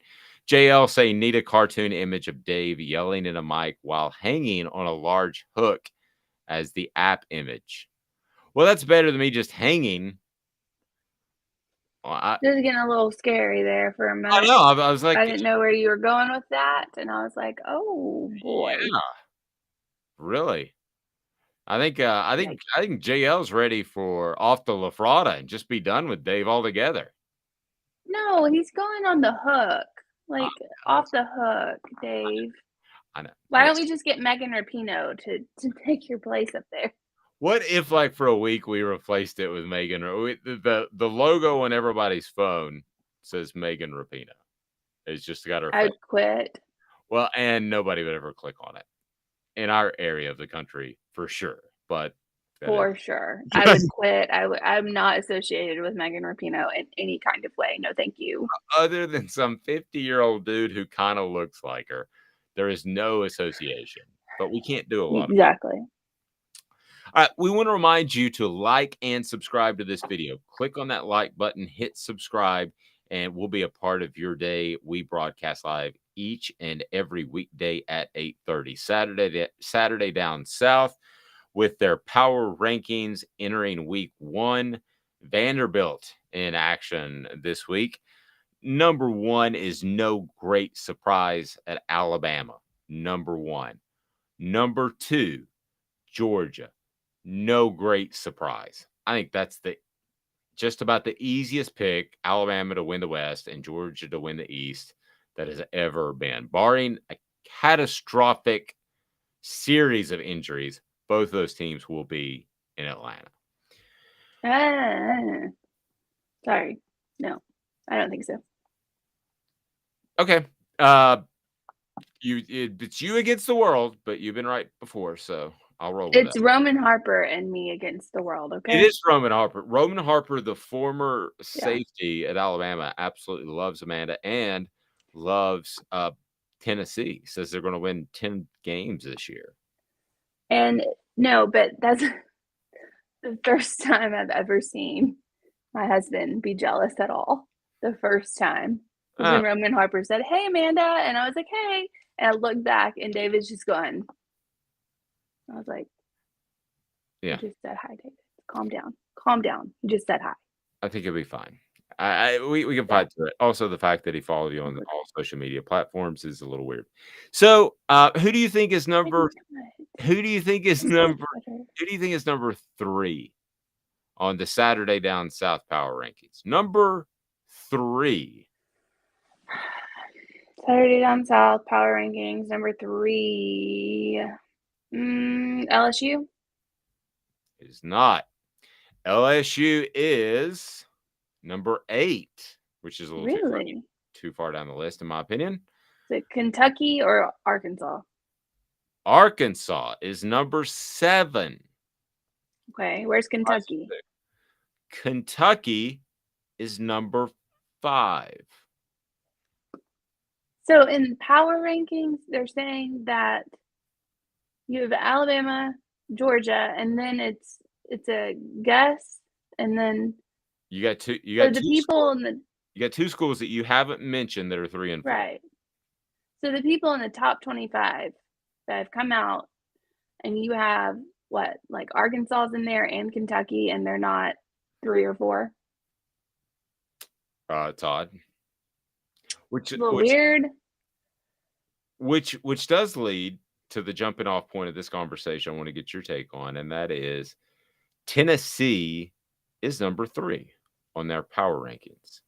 JL saying, need a cartoon image of Dave yelling in a mic while hanging on a large hook as the app image. Well, that's better than me just hanging. Well, This is getting a little scary there for a minute. I know. I was like, I didn't know where you were going with that, and I was like, oh boy. Yeah, really. I think JL's ready for off the LaFratta and just be done with Dave altogether. No, he's going on the hook. Like off the hook, Dave. I know. Why don't we just get Megan Rapinoe to take your place up there? What if, like, for a week we replaced it with Megan? The logo on everybody's phone says Megan Rapinoe. It's just got her. I'd quit. Well, and nobody would ever click on it in our area of the country for sure. But for sure, I would quit. I'm not associated with Megan Rapinoe in any kind of way. No, thank you. Other than some 50-year-old dude who kind of looks like her, there is no association. But we can't do a lot. Exactly. All right, we want to remind you to like and subscribe to this video. Click on that like button, hit subscribe, and we'll be a part of your day. We broadcast live each and every weekday at 8:30. Saturday down south with their power rankings entering week 1. Vanderbilt in action this week. Number 1 is no great surprise at Alabama. Number 1. Number 2, Georgia. No great surprise. I think that's just about the easiest pick, Alabama to win the West and Georgia to win the East, that has ever been. Barring a catastrophic series of injuries, both of those teams will be in Atlanta. Sorry. No, I don't think so. Okay. It's you against the world, but you've been right before, so I'll roll with It's that. Roman Harper and me against the world, okay? It is Roman Harper. Roman Harper, the former safety at Alabama, absolutely loves Amanda and loves Tennessee. Says they're going to win 10 games this year. And no, but that's the first time I've ever seen my husband be jealous at all. The first time. When Roman Harper said, hey, Amanda. And I was like, hey. And I looked back and David's just going. I was like, yeah. You just said hi, David. Calm down. Calm down. You just said hi. I think it'll be fine. We can fight through it. Also, the fact that he followed you on all social media platforms is a little weird. So, who do you think is number 3 on the Saturday Down South Power Rankings? Number 3. Saturday Down South Power Rankings, number 3. LSU? It is not. LSU is number 8, which is a little too far down the list, in my opinion. Is it Kentucky or Arkansas? Arkansas is number 7. Okay, where's Kentucky? Kentucky is number 5. So in power rankings, they're saying that you have Alabama, Georgia, and then it's a guess, and then you got two. You so got the two people schools. in the You got 2 schools that you haven't mentioned that are 3 and 4. right. So the people in the top 25 that have come out, and you have what, like Arkansas's in there and Kentucky, and they're not 3 or 4. Todd. A little weird. Which does lead to the jumping off point of this conversation I want to get your take on, and that is Tennessee is number 3 on their power rankings.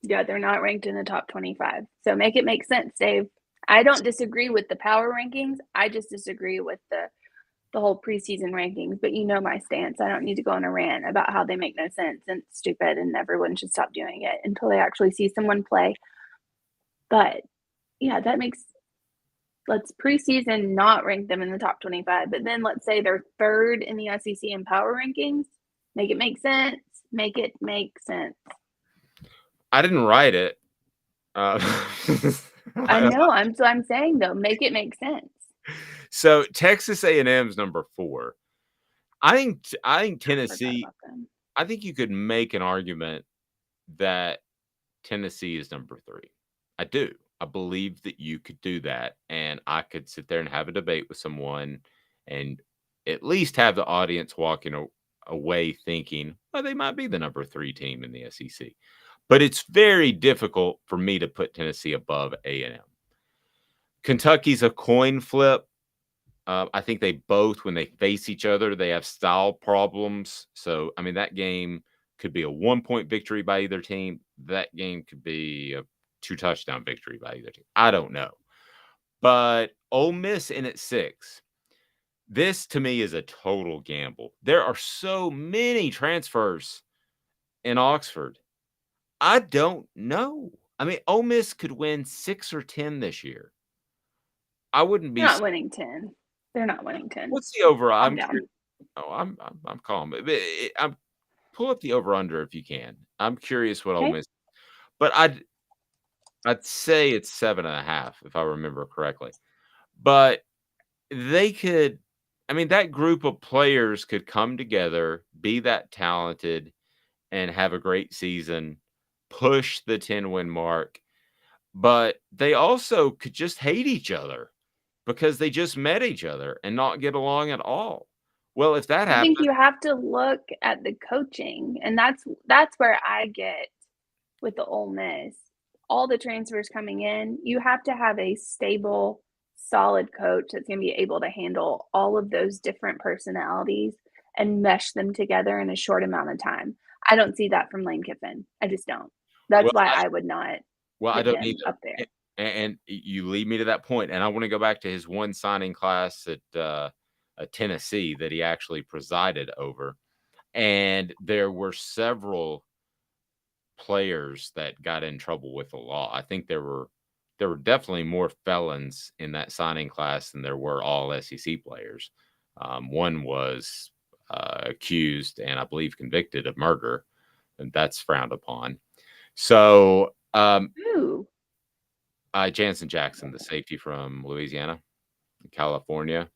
Yeah, they're not ranked in the top 25. So make it make sense, Dave. I don't disagree with the power rankings. I just disagree with the whole preseason rankings. But you know my stance. I don't need to go on a rant about how they make no sense and it's stupid and everyone should stop doing it until they actually see someone play. But yeah, let's preseason not rank them in the top 25. But then let's say they're 3rd in the SEC in power rankings. Make it make sense. Make it make sense. I didn't write it. I know. I'm saying though, make it make sense. So Texas A&M's number 4. I think Tennessee. I think you could make an argument that Tennessee is number 3. I do. I believe that you could do that, and I could sit there and have a debate with someone, and at least have the audience walking away thinking, well, they might be the number 3 team in the SEC. But it's very difficult for me to put Tennessee above A&M. Kentucky's a coin flip. I think they both, when they face each other, they have style problems. So, I mean, that game could be a 1-point victory by either team. That game could be a 2-touchdown victory by either team. I don't know. But Ole Miss in at 6. This, to me, is a total gamble. There are so many transfers in Oxford. I don't know. I mean, Ole Miss could win 6 or 10 this year. I wouldn't be. They're not winning 10. They're not winning 10. What's the over? I'm calm. I'm pull up the over under if you can. I'm curious what Ole Miss. But I'd say it's 7.5 if I remember correctly. But they could. I mean, that group of players could come together, be that talented, and have a great season. Push the 10-win mark, but they also could just hate each other because they just met each other and not get along at all. Well, if that happens, I think you have to look at the coaching, and that's where I get with the Ole Miss. All the transfers coming in, you have to have a stable, solid coach that's going to be able to handle all of those different personalities and mesh them together in a short amount of time. I don't see that from Lane Kiffin. I just don't. That's why I would not. Well, I don't need up there. And you lead me to that point, and I want to go back to his one signing class at Tennessee that he actually presided over, and there were several players that got in trouble with the law. I think there were definitely more felons in that signing class than there were all SEC players. One was accused and I believe convicted of murder, and that's frowned upon. So, Jansen Jackson, the safety from Louisiana, California.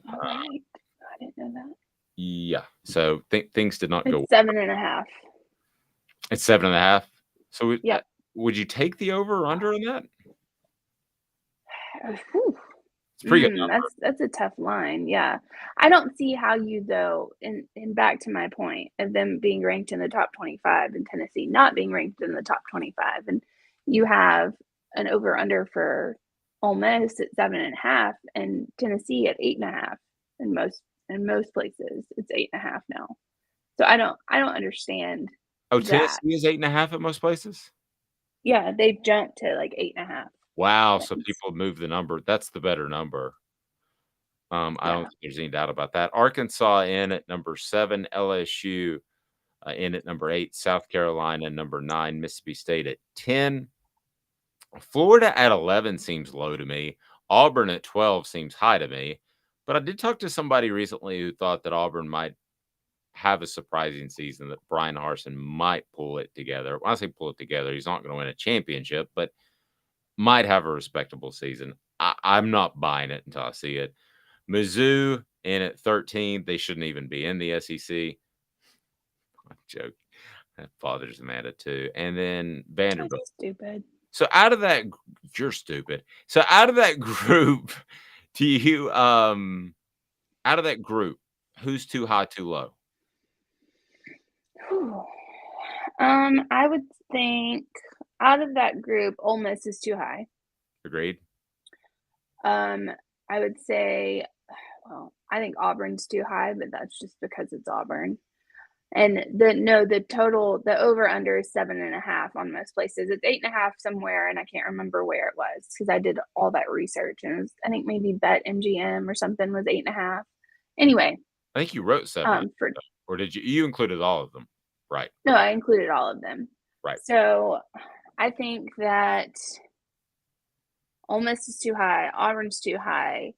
All right. I didn't know that. Yeah. So things did not go. 7.5. It's 7.5. So would you take the over or under on that? It's pretty good. That's a tough line. Yeah. I don't see how you, though, and back to my point of them being ranked in the top 25 and Tennessee not being ranked in the top 25. And you have an over under for Ole Miss at 7.5 and Tennessee at 8.5 in most places. It's 8.5 now. So I don't understand. Oh, Tennessee is 8.5 at most places? Yeah, they've jumped to like 8.5. Wow, so people have moved the number. That's the better number. I don't think there's any doubt about that. Arkansas in at number 7, LSU in at number 8, South Carolina number 9, Mississippi State at 10. Florida at 11 seems low to me. Auburn at 12 seems high to me. But I did talk to somebody recently who thought that Auburn might have a surprising season, that Brian Harsin might pull it together. When I say pull it together, he's not going to win a championship, but might have a respectable season. I'm not buying it until I see it. Mizzou in at 13. They shouldn't even be in the SEC. Joke. That bothers Amanda too. And then Vanderbilt. That's stupid. So out of that, you're stupid. So out of that group, do you out of that group, who's too high, too low? I would think out of that group, Ole Miss is too high. Agreed. I would say, well, I think Auburn's too high, but that's just because it's Auburn. And the over under is 7.5 on most places. It's 8.5 somewhere, and I can't remember where it was because I did all that research, and it was, I think maybe BetMGM or something was 8.5. Anyway, I think you wrote 7, or did you? You included all of them, right? No, I included all of them. Right. So I think that Ole Miss is too high. Auburn's too high.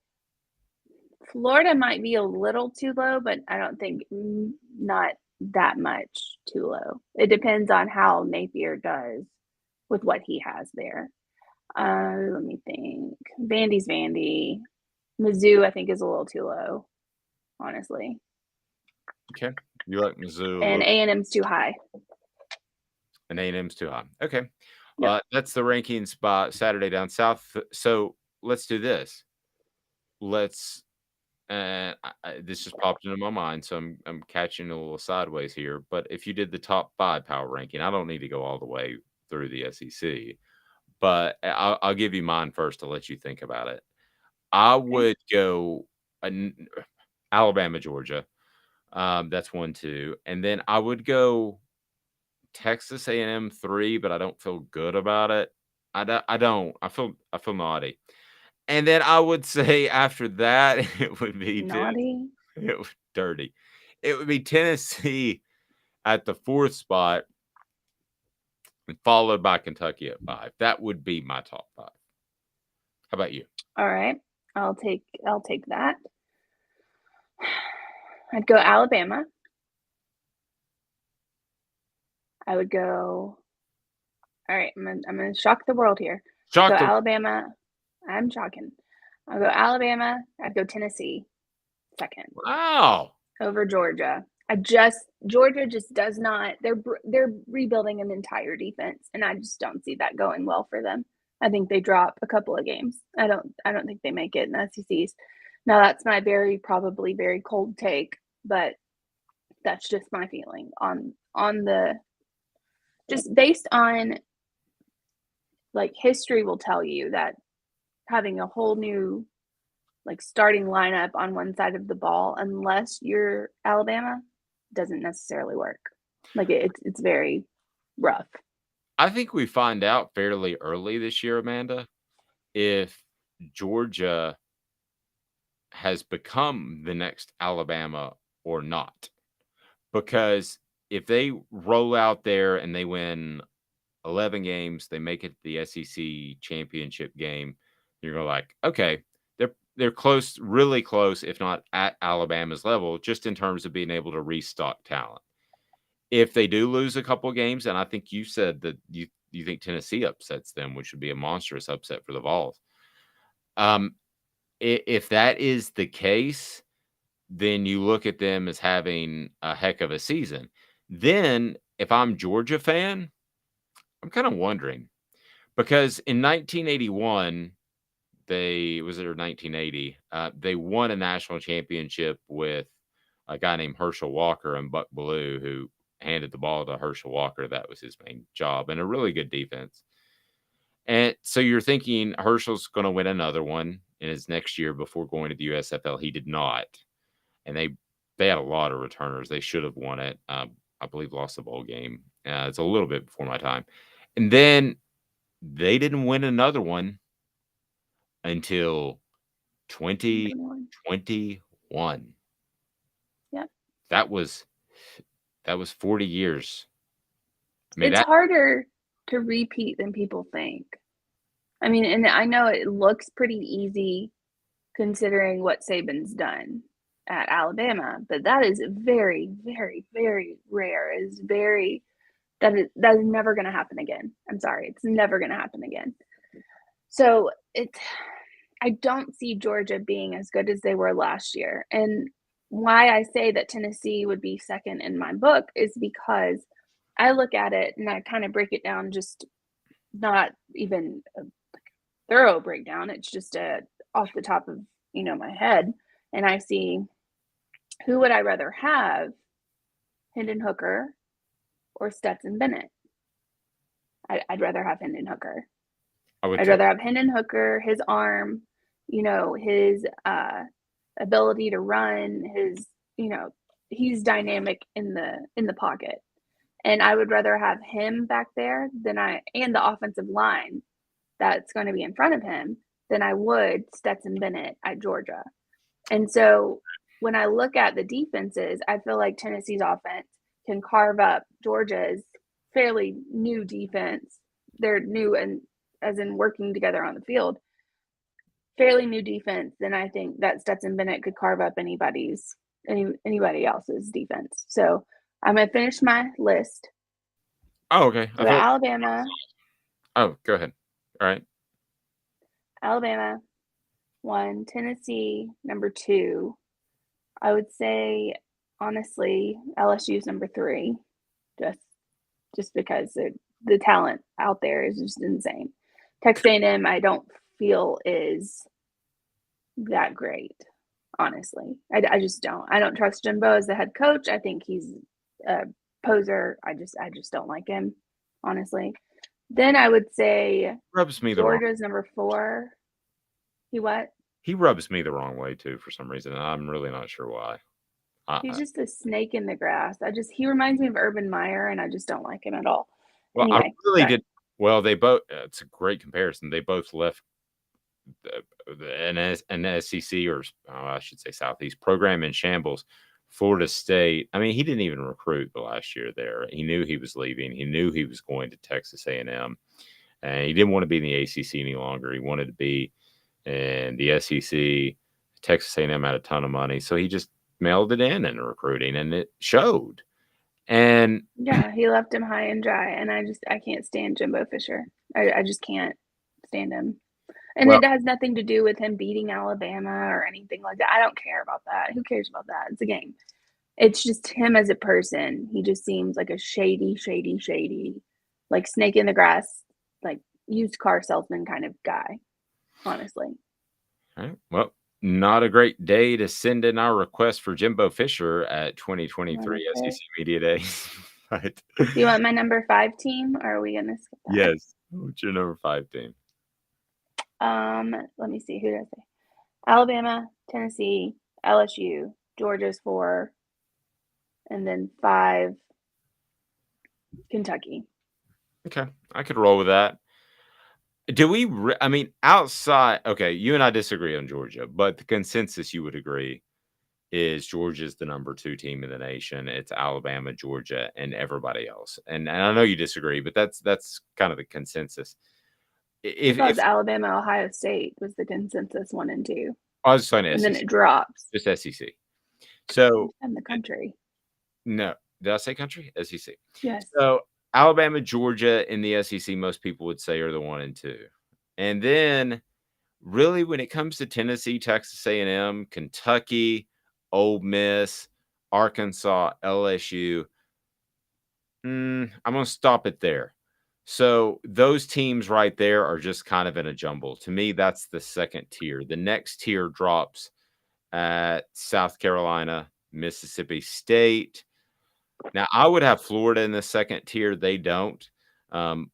Florida might be a little too low, but I don't think not that much too low. It depends on how Napier does with what he has there. Let me think. Vandy's Vandy. Mizzou, I think, is a little too low, honestly. Okay. You like Mizzou. And A&M's too high. And A&M's too high. Okay. Yep. That's the rankings spot Saturday down south. So let's do this. Let's this just popped into my mind, so I'm catching a little sideways here. But if you did the top 5 power ranking, I don't need to go all the way through the SEC, but I'll give you mine first to let you think about it. I would go Alabama, Georgia. That's 1, 2, and then I would go Texas A&M 3, but I don't feel good about it. I don't. I feel naughty. And then I would say after that, it would be naughty. It was dirty. It would be Tennessee at the 4th spot, followed by Kentucky at 5. That would be my top 5. How about you? All right, I'll take that. I'd go Alabama. I would go. All right, I'm gonna shock the world here. Alabama. I'm shocking. I'll go Alabama. I'd go Tennessee second. Wow. Over Georgia. Georgia just does not. They're rebuilding an entire defense, and I just don't see that going well for them. I think they drop a couple of games. I don't think they make it in the SECs. Now that's my probably very cold take, but that's just my feeling on the just based on like history will tell you that having a whole new like starting lineup on one side of the ball, unless you're Alabama, doesn't necessarily work. Like it's very rough. I think we find out fairly early this year, Amanda, if Georgia has become the next Alabama or not. Because if they roll out there and they win 11 games, they make it to the SEC championship game, you're going like, okay, they're close, really close, if not at Alabama's level, just in terms of being able to restock talent. If they do lose a couple of games, and I think you said that you think Tennessee upsets them, which would be a monstrous upset for the Vols. If that is the case, then you look at them as having a heck of a season. Then, if I'm Georgia fan, I'm kind of wondering, because in 1981, 1980, they won a national championship with a guy named Herschel Walker and Buck Bellew, who handed the ball to Herschel Walker. That was his main job, and a really good defense. And so you're thinking Herschel's going to win another one in his next year before going to the USFL. He did not. And they had a lot of returners. They should have won it. I believe lost the bowl game. It's a little bit before my time. And then they didn't win another one until 2021. Yeah. That was 40 years. I mean, it's harder to repeat than people think. I mean, and I know it looks pretty easy considering what Saban's done at Alabama, but that is very, very, very rare. That is never going to happen again. I'm sorry. It's never going to happen again. So I don't see Georgia being as good as they were last year. And why I say that Tennessee would be second in my book is because I look at it and I kind of break it down, just not even a thorough breakdown. It's just off the top of, my head. And I see, who would I rather have? Hendon Hooker or Stetson Bennett. I'd rather have Hendon Hooker. I'd rather have Hendon Hooker, his arm, his ability to run, his, he's dynamic in the pocket. And I would rather have him back there and the offensive line that's going to be in front of him than I would Stetson Bennett at Georgia. And so when I look at the defenses, I feel like Tennessee's offense can carve up Georgia's fairly new defense. They're new and as in working together on the field. Fairly new defense, then I think that Stetson Bennett could carve up anybody else's defense. So I'm gonna finish my list. Oh, okay. So Alabama. Oh, go ahead. All right. Alabama, 1. Tennessee, number 2. I would say, honestly, LSU's number 3. Just because the talent out there is just insane. Texas A&M, I don't feel is that great, honestly. I just don't. I don't trust Jimbo as the head coach. I think he's a poser. I just don't like him, honestly. Then I would say rubs me Georgia's number 4. He what? He rubs me the wrong way too for some reason. I'm really not sure why. He's just a snake in the grass. He reminds me of Urban Meyer, and I just don't like him at all. Well, anyway, I really did. Well, they both. It's a great comparison. They both left an SEC or I should say Southeast program in shambles. Florida State. I mean, he didn't even recruit the last year there. He knew he was leaving. He knew he was going to Texas A&M, and he didn't want to be in the ACC any longer. He wanted to be in the SEC. Texas A&M had a ton of money, so he just mailed it in recruiting, and it showed. And yeah, he left him high and dry, and I can't stand Jimbo Fisher. I just can't stand him. And it has nothing to do with him beating Alabama or anything like that. I don't care about that. Who cares about that? It's a game. It's just him as a person. He just seems like a shady, like snake in the grass, like used car salesman kind of guy, honestly. All right. Well, not a great day to send in our request for Jimbo Fisher at 2023 SEC Media Days. But do you want my number 5 team, or are we going to skip that? Yes. What's your number 5 team? Let me see. Who did I say? Alabama, Tennessee, LSU, Georgia's 4, and then 5, Kentucky. Okay, I could roll with that. Do we? I mean, outside. Okay, you and I disagree on Georgia, but the consensus you would agree is Georgia's the number 2 team in the nation. It's Alabama, Georgia, and everybody else. And I know you disagree, but that's kind of the consensus. If Alabama, Ohio State was the consensus 1 and 2. I was saying, and SEC. Then it drops. Just SEC. So in the country. No, did I say country? SEC. Yes. So Alabama, Georgia in the SEC, most people would say are the 1 and 2. And then, really, when it comes to Tennessee, Texas A&M, Kentucky, Ole Miss, Arkansas, LSU, I'm going to stop it there. So those teams right there are just kind of in a jumble. To me, that's the second tier. The next tier drops at South Carolina, Mississippi State. Now, I would have Florida in the second tier. They don't. And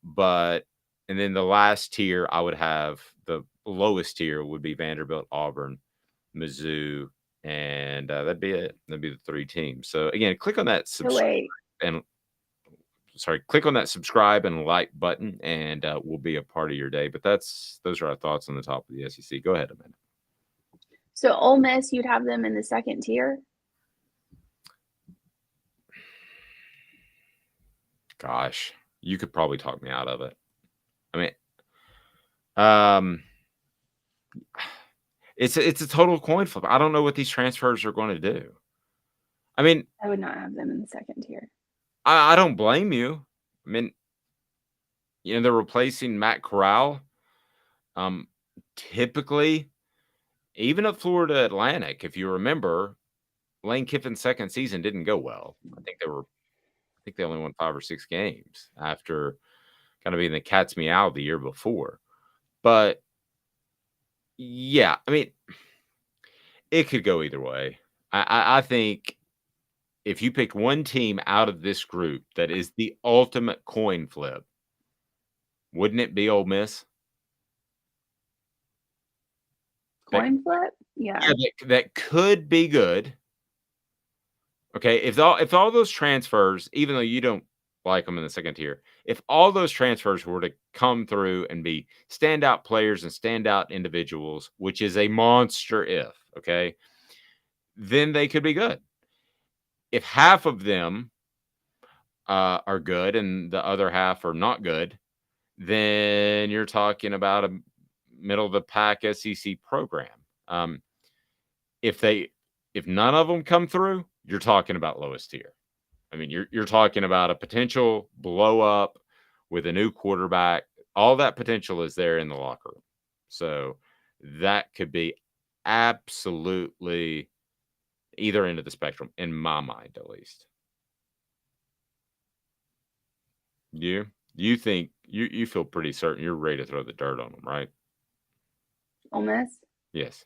then the last tier, I would have the lowest tier would be Vanderbilt, Auburn, Mizzou, and that'd be it. That'd be the 3 teams. So again, click on that subscribe click on that subscribe and like button, and we'll be a part of your day. But those are our thoughts on the top of the SEC. Go ahead, Amanda. So Ole Miss, you'd have them in the second tier? Gosh, you could probably talk me out of it. I mean, it's a total coin flip. I don't know what these transfers are going to do. I mean, I would not have them in the second tier. I don't blame you. I mean, they're replacing Matt Corral. Typically, even at Florida Atlantic, if you remember, Lane Kiffin's second season didn't go well. I think they only won 5 or 6 games after kind of being the cat's meow the year before. But yeah, I mean, it could go either way. I think if you picked one team out of this group that is the ultimate coin flip, wouldn't it be Ole Miss? Coin flip? Yeah. That could be good. Okay, if all those transfers, even though you don't like them in the second tier, if all those transfers were to come through and be standout players and standout individuals, which is a monster if, okay, then they could be good. If half of them are good and the other half are not good, then you're talking about a middle of the pack SEC program. If none of them come through, you're talking about lowest tier. I mean, you're talking about a potential blow up with a new quarterback. All that potential is there in the locker room. So that could be absolutely either end of the spectrum, in my mind, at least. You think you feel pretty certain you're ready to throw the dirt on them, right? Ole Miss? Yes.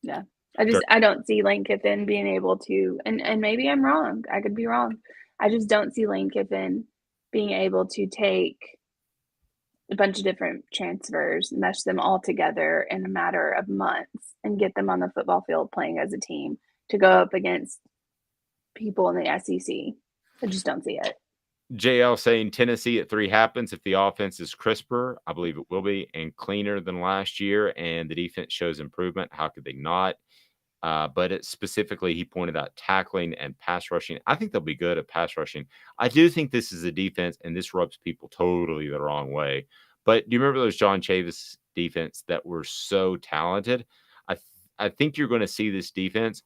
Yeah. I don't see Lane Kiffin being able to, and maybe I'm wrong. I could be wrong. I just don't see Lane Kiffin being able to take a bunch of different transfers, mesh them all together in a matter of months, and get them on the football field playing as a team to go up against people in the SEC. I just don't see it. JL saying Tennessee at 3 happens if the offense is crisper. I believe it will be, and cleaner than last year, and the defense shows improvement. How could they not? But it specifically, he pointed out tackling and pass rushing. I think they'll be good at pass rushing. I do think this is a defense, and this rubs people totally the wrong way. But do you remember those John Chavis defense that were so talented? I think you're going to see this defense,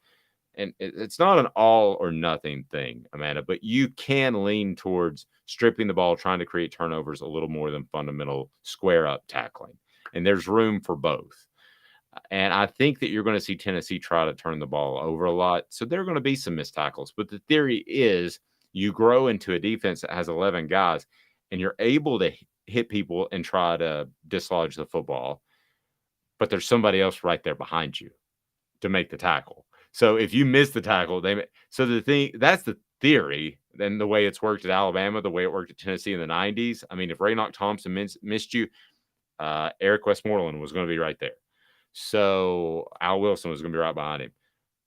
and it's not an all or nothing thing, Amanda, but you can lean towards stripping the ball, trying to create turnovers a little more than fundamental square up tackling. And there's room for both. And I think that you're going to see Tennessee try to turn the ball over a lot. So there are going to be some missed tackles. But the theory is you grow into a defense that has 11 guys, and you're able to hit people and try to dislodge the football. But there's somebody else right there behind you to make the tackle. So if you miss the tackle, that's the theory. Then the way it's worked at Alabama, the way it worked at Tennessee in the 90s. I mean, if Raynoch Thompson missed you, Eric Westmoreland was going to be right there. So Al Wilson was going to be right behind him.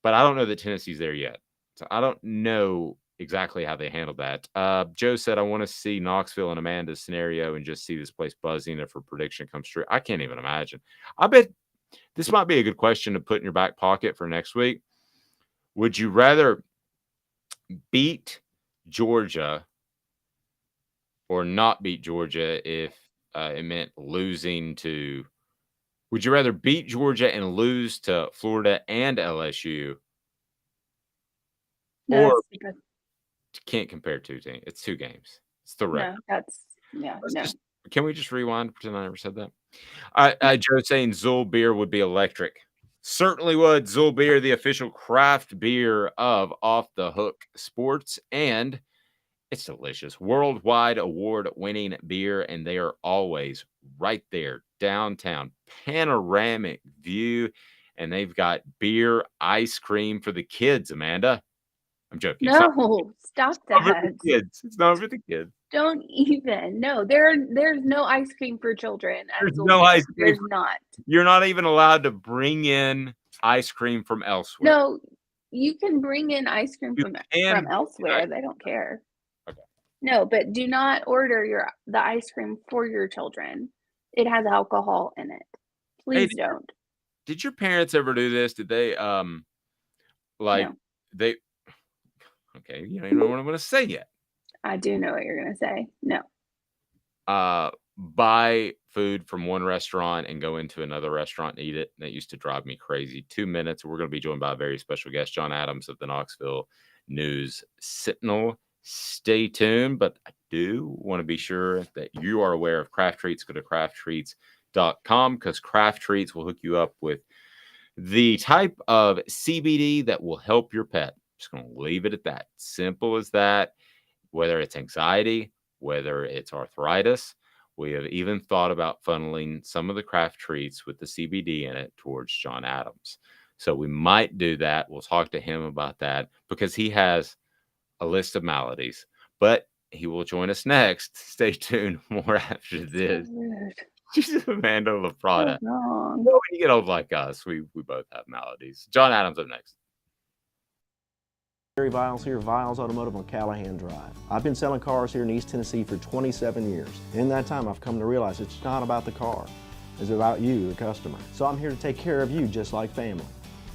But I don't know that Tennessee's there yet. So I don't know exactly how they handled that. Joe said, I want to see Knoxville and Amanda's scenario and just see this place buzzing if her prediction comes true. I can't even imagine. I bet this might be a good question to put in your back pocket for next week. Would you rather beat Georgia or not beat Georgia if it meant losing to – would you rather beat Georgia and lose to Florida and LSU? No, or can't compare two teams. It's 2 games. It's the record. No. Can we just rewind? Pretend I never said that. Joe's saying Zool beer would be electric. Certainly would. Zool beer, the official craft beer of Off the Hook Sports, and it's delicious. Worldwide award-winning beer, and they are always right there downtown. Panoramic view, and they've got beer, ice cream for the kids, Amanda. I'm joking. No, stop that. It's not for the kids. Don't even. No, there's no ice cream for children. There's no ice cream. There's not. You're not even allowed to bring in ice cream from elsewhere. No, you can bring in ice cream from elsewhere. They don't care. Okay. No, but do not order the ice cream for your children. It has alcohol in it. Please don't. Did your parents ever do this? Did they No. they? Okay, you don't even know what I'm going to say yet. I do know what you're going to say. No. Buy food from one restaurant and go into another restaurant and eat it. That used to drive me crazy. 2 minutes. We're going to be joined by a very special guest, John Adams of the Knoxville News Sentinel. Stay tuned, but I do want to be sure that you are aware of Craft Treats. Go to crafttreats.com because Craft Treats will hook you up with the type of CBD that will help your pet. Just going to leave it at that. Simple as that. Whether it's anxiety, whether it's arthritis, we have even thought about funneling some of the Craft Treats with the CBD in it towards John Adams. So we might do that. We'll talk to him about that because he has a list of maladies. But he will join us next. Stay tuned. More after this. She's Amanda LaFratta. Well, when you get old like us, we both have maladies. John Adams up next. Gary Viles here, Viles Automotive on Callahan Drive. I've been selling cars here in East Tennessee for 27 years. In that time, I've come to realize it's not about the car. It's about you, the customer. So I'm here to take care of you just like family.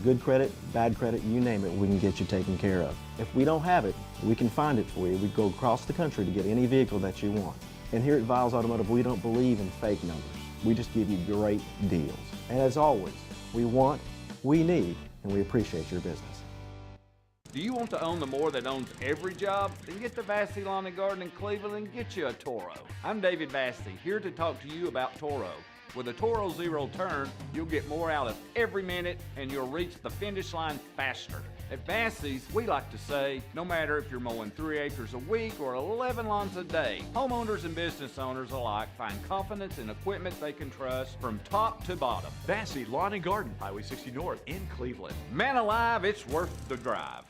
Good credit, bad credit, you name it, we can get you taken care of. If we don't have it, we can find it for you. We go across the country to get any vehicle that you want. And here at Viles Automotive, we don't believe in fake numbers. We just give you great deals. And as always, we want, we need, and we appreciate your business. Do you want to own the more that owns every job? Then get to Vassey Lawn and Garden in Cleveland and get you a Toro. I'm David Vassey, here to talk to you about Toro. With a Toro Zero Turn, you'll get more out of every minute and you'll reach the finish line faster. At Vassey's, we like to say, no matter if you're mowing 3 acres a week or 11 lawns a day, homeowners and business owners alike find confidence in equipment they can trust from top to bottom. Vassey Lawn and Garden, Highway 60 North in Cleveland. Man alive, it's worth the drive.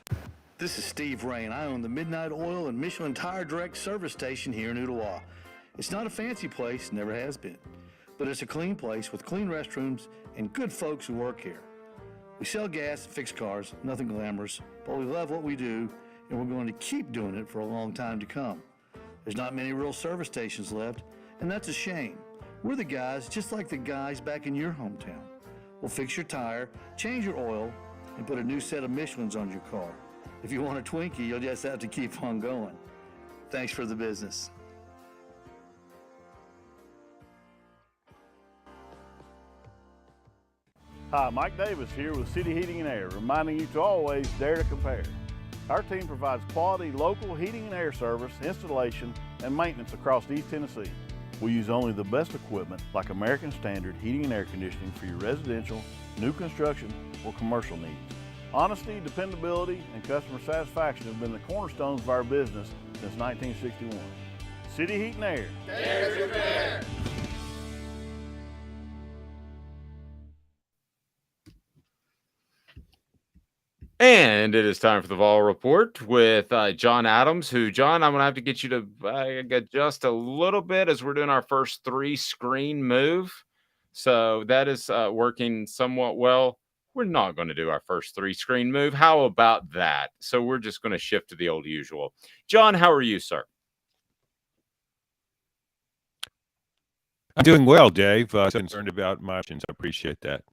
This is Steve Rain. I own the Midnight Oil and Michelin Tire Direct service station here in Ottawa. It's not a fancy place, never has been, but it's a clean place with clean restrooms and good folks who work here. We sell gas and fix cars, nothing glamorous, but we love what we do and we're going to keep doing it for a long time to come. There's not many real service stations left, and that's a shame. We're the guys just like the guys back in your hometown. We'll fix your tire, change your oil, and put a new set of Michelins on your car. If you want a Twinkie, you'll just have to keep on going. Thanks for the business. Hi, Mike Davis here with City Heating and Air, reminding you to always dare to compare. Our team provides quality local heating and air service, installation, and maintenance across East Tennessee. We use only the best equipment like American Standard heating and air conditioning for your residential, new construction, or commercial needs. Honesty, dependability, and customer satisfaction have been the cornerstones of our business since 1961. City Heat and Air. Dare to compare. And it is time for the Vol Report with John Adams, who, John, I'm going to have to get you to adjust a little bit as we're doing our first 3-screen move. So that is working somewhat well. We're not going to do our first 3-screen move. How about that? So we're just going to shift to the old usual. John, how are you, sir? I'm doing well, Dave. Concerned about my options. I appreciate that.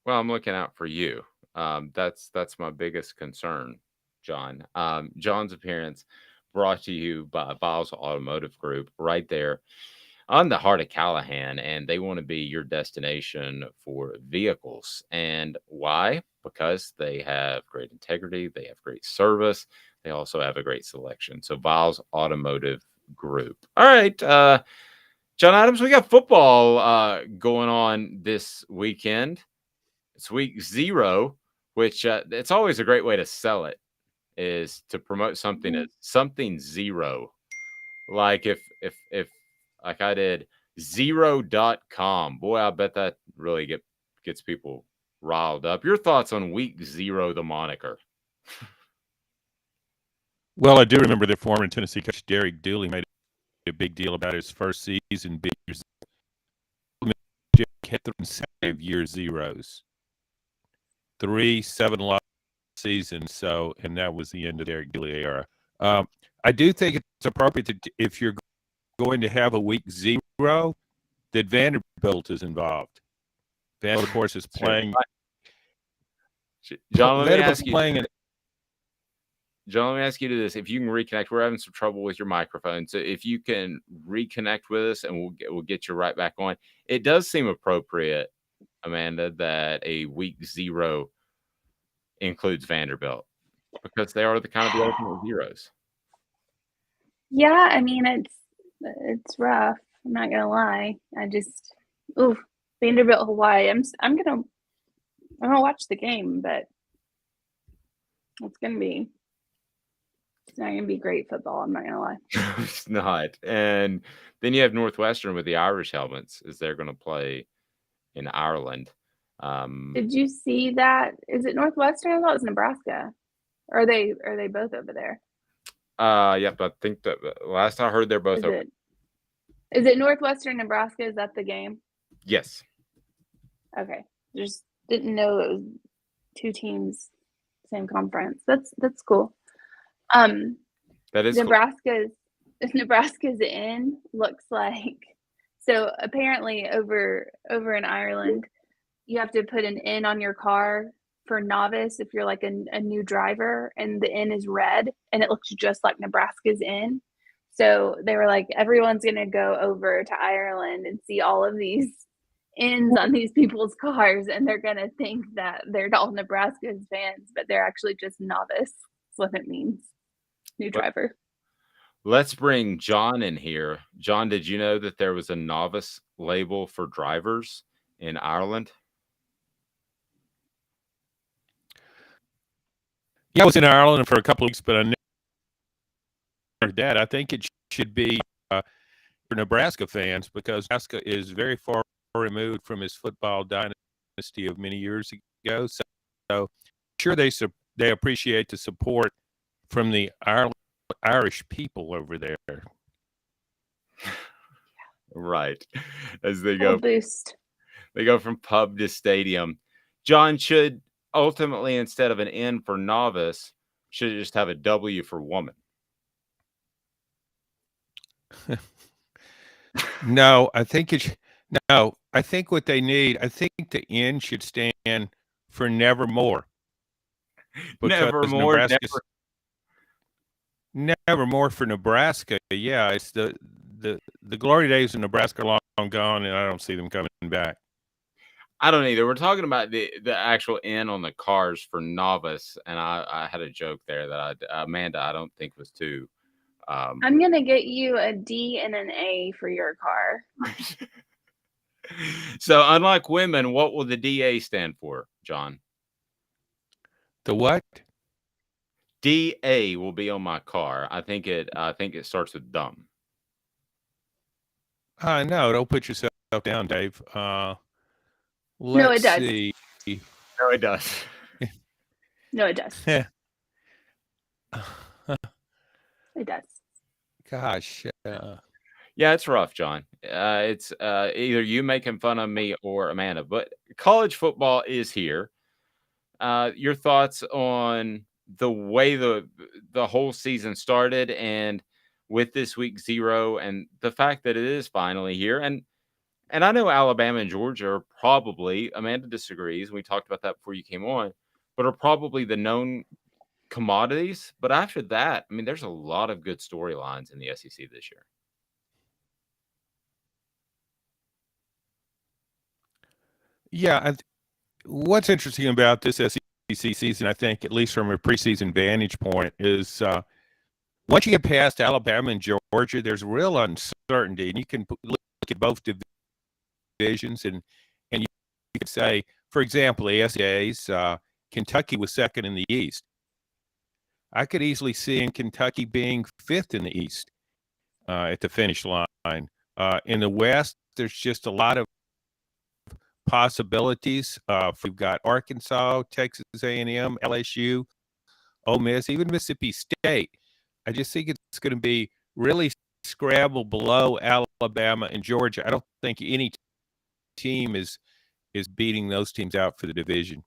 Well, I'm looking out for you. That's my biggest concern, John. John's appearance brought to you by Viles Automotive Group right there on the heart of Callahan, and they want to be your destination for vehicles. And why? Because they have great integrity, they have great service, they also have a great selection. So Viles Automotive Group. All right, John Adams, we got football going on this weekend. It's week 0, which it's always a great way to sell it, is to promote something as something 0. Like if like I did 0.com. Boy, I bet that really gets people riled up. Your thoughts on week 0, the moniker? Well, I do remember that former Tennessee coach Derek Dooley made a big deal about his first season being kept them 7 year zeros. 3 7-loss seasons. So, and that was the end of Derek Dooley era. I do think it's appropriate that if you're going to have a week 0, that Vanderbilt is involved. Vanderbilt, of course, is playing. John, let me ask you. John, let me ask you to this. If you can reconnect, we're having some trouble with your microphone. So if you can reconnect with us and we'll get you right back on. It does seem appropriate, Amanda, that a week 0 includes Vanderbilt because they are the kind of the ultimate zeros. Yeah, I mean it's rough. I'm not gonna lie. Vanderbilt Hawaii. I'm gonna watch the game, but it's not gonna be great football. I'm not gonna lie. It's not. And then you have Northwestern with the Irish helmets as they're going to play in Ireland. Did you see that? Is it Northwestern? I thought it was Nebraska. Or are they both over there? Yep. I think that last I heard, they're both over. Is it Northwestern, Nebraska? Is that the game? Yes. Okay. Just didn't know it was two teams, same conference. That's cool. That is Nebraska's in looks like, so apparently over in Ireland, you have to put an N on your car for novice if you're like a new driver, and the N is red and it looks just like Nebraska's N. So they were like, everyone's going to go over to Ireland and see all of these N's on these people's cars, and they're going to think that they're all Nebraska's fans, but they're actually just novice. That's what it means. New driver. Let's bring John in here. John, did you know that there was a novice label for drivers in Ireland? Yeah, I was in Ireland for a couple of weeks, but I never heard that. I think it should be for Nebraska fans, because Nebraska is very far removed from his football dynasty of many years ago. So sure, they appreciate the support from the Irish people over there. Right. As they Full go boost. They go from pub to stadium. John, should ultimately, instead of an N for novice, should it just have a W for woman? No, I think I think what they need, I think the N should stand for nevermore. Nevermore. Nevermore for Nebraska. Yeah, it's the glory days of Nebraska are long gone, and I don't see them coming back. I don't either. We're talking about the actual N on the cars for novice, and I had a joke there that Amanda, I don't think was too. I'm gonna get you a D and an A for your car. So, unlike women, what will the DA stand for, John? The what? DA will be on my car. I think it starts with dumb. No, don't put yourself down, Dave. No, Let's it does. see. No, it does. No, it does. Yeah. It does. Gosh. Yeah, it's rough, John. It's either you making fun of me or Amanda. But college football is here. Your thoughts on the way the whole season started, and with this week 0, and the fact that it is finally here. And I know Alabama and Georgia are probably, Amanda disagrees, we talked about that before you came on, but are probably the known commodities. But after that, I mean, there's a lot of good storylines in the SEC this year. Yeah, what's interesting about this SEC season, I think, at least from a preseason vantage point, is once you get past Alabama and Georgia, there's real uncertainty, and you can look at both divisions, and you could say, for example, the SECs, Kentucky was second in the East. I could easily see in Kentucky being 5th in the East at the finish line. In the West, there's just a lot of possibilities. We've got Arkansas, Texas A&M, LSU, Ole Miss, even Mississippi State. I just think it's going to be really scrambled below Alabama and Georgia. I don't think any team is beating those teams out for the division.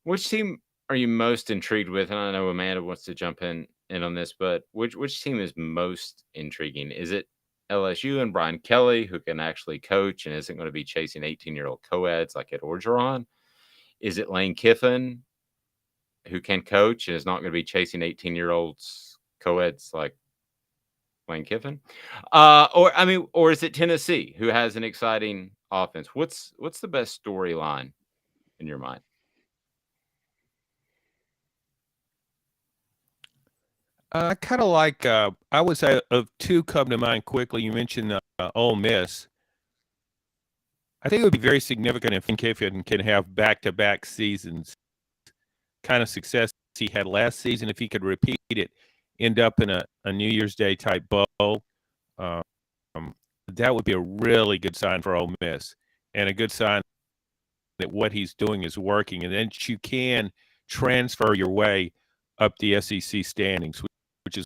Which team are you most intrigued with? And I know Amanda wants to jump in on this, but which team is most intriguing? Is it LSU and Brian Kelly, who can actually coach and isn't going to be chasing 18-year-old co-eds like at Orgeron? Is it Lane Kiffin, who can coach and is not going to be chasing 18-year-olds co-eds like Lane Kiffin? Or is it Tennessee, who has an exciting offense? What's the best storyline in your mind? I kind of like, I would say of two come to mind quickly. You mentioned Ole Miss. I think it would be very significant if Lane Kiffin can have back-to-back seasons, kind of success he had last season. If he could repeat it, end up in a New Year's Day type bowl, that would be a really good sign for Ole Miss, and a good sign that what he's doing is working, and then you can transfer your way up the SEC standings, which is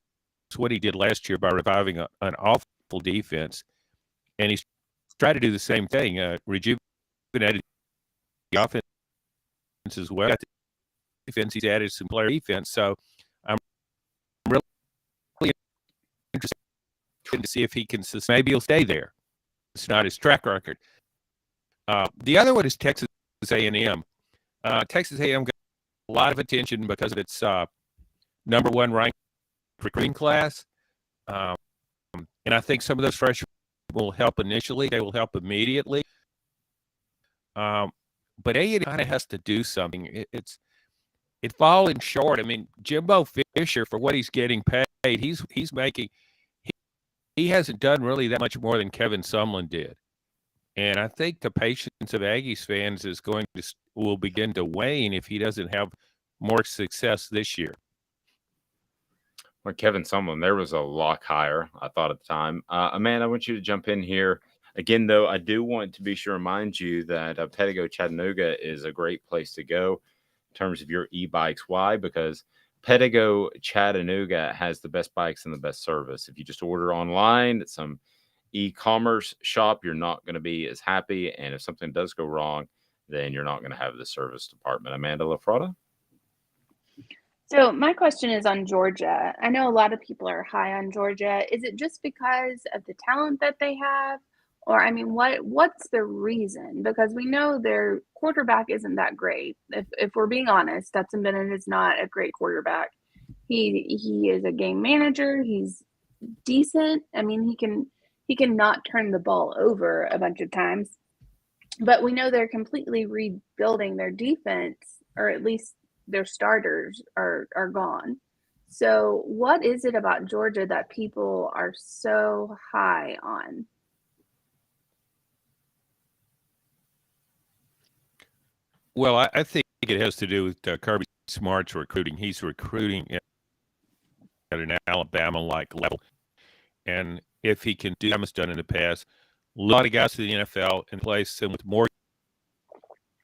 what he did last year by reviving an awful defense. And he's tried to do the same thing, rejuvenated the offense as well. Defense, he's added some player defense. So I'm really interested to see if he can sustain. Maybe he'll stay there. It's not his track record. The other one is Texas A&M. Texas A&M got a lot of attention because of its number one ranked recruiting class. And I think some of those freshmen will help initially. They will help immediately. But A&M kind of has to do something. It's falling short. I mean, Jimbo Fisher, for what he's getting paid, he's making he hasn't done really that much more than Kevin Sumlin did. And I think the patience of Aggies fans will begin to wane if he doesn't have more success this year. Well, Kevin Sumlin, there was a lock hire, I thought at the time. Amanda, I want you to jump in here. Again, though, I do want to be sure to remind you that Pedigo Chattanooga is a great place to go in terms of your e-bikes. Why? Because Pedigo Chattanooga has the best bikes and the best service. If you just order online at some e-commerce shop, you're not going to be as happy. And if something does go wrong, then you're not going to have the service department. Amanda LaFratta? So my question is on Georgia. I know a lot of people are high on Georgia. Is it just because of the talent that they have? Or, I mean, what's the reason? Because we know their quarterback isn't that great. If we're being honest, Stetson Bennett is not a great quarterback. He is a game manager. He's decent. I mean, he can not turn the ball over a bunch of times. But we know they're completely rebuilding their defense, or at least their starters are gone. So what is it about Georgia that people are so high on? Well, I think it has to do with Kirby Smart's recruiting. He's recruiting at an Alabama-like level. And if he can do what he's done in the past, a lot of guys to the NFL and place them with more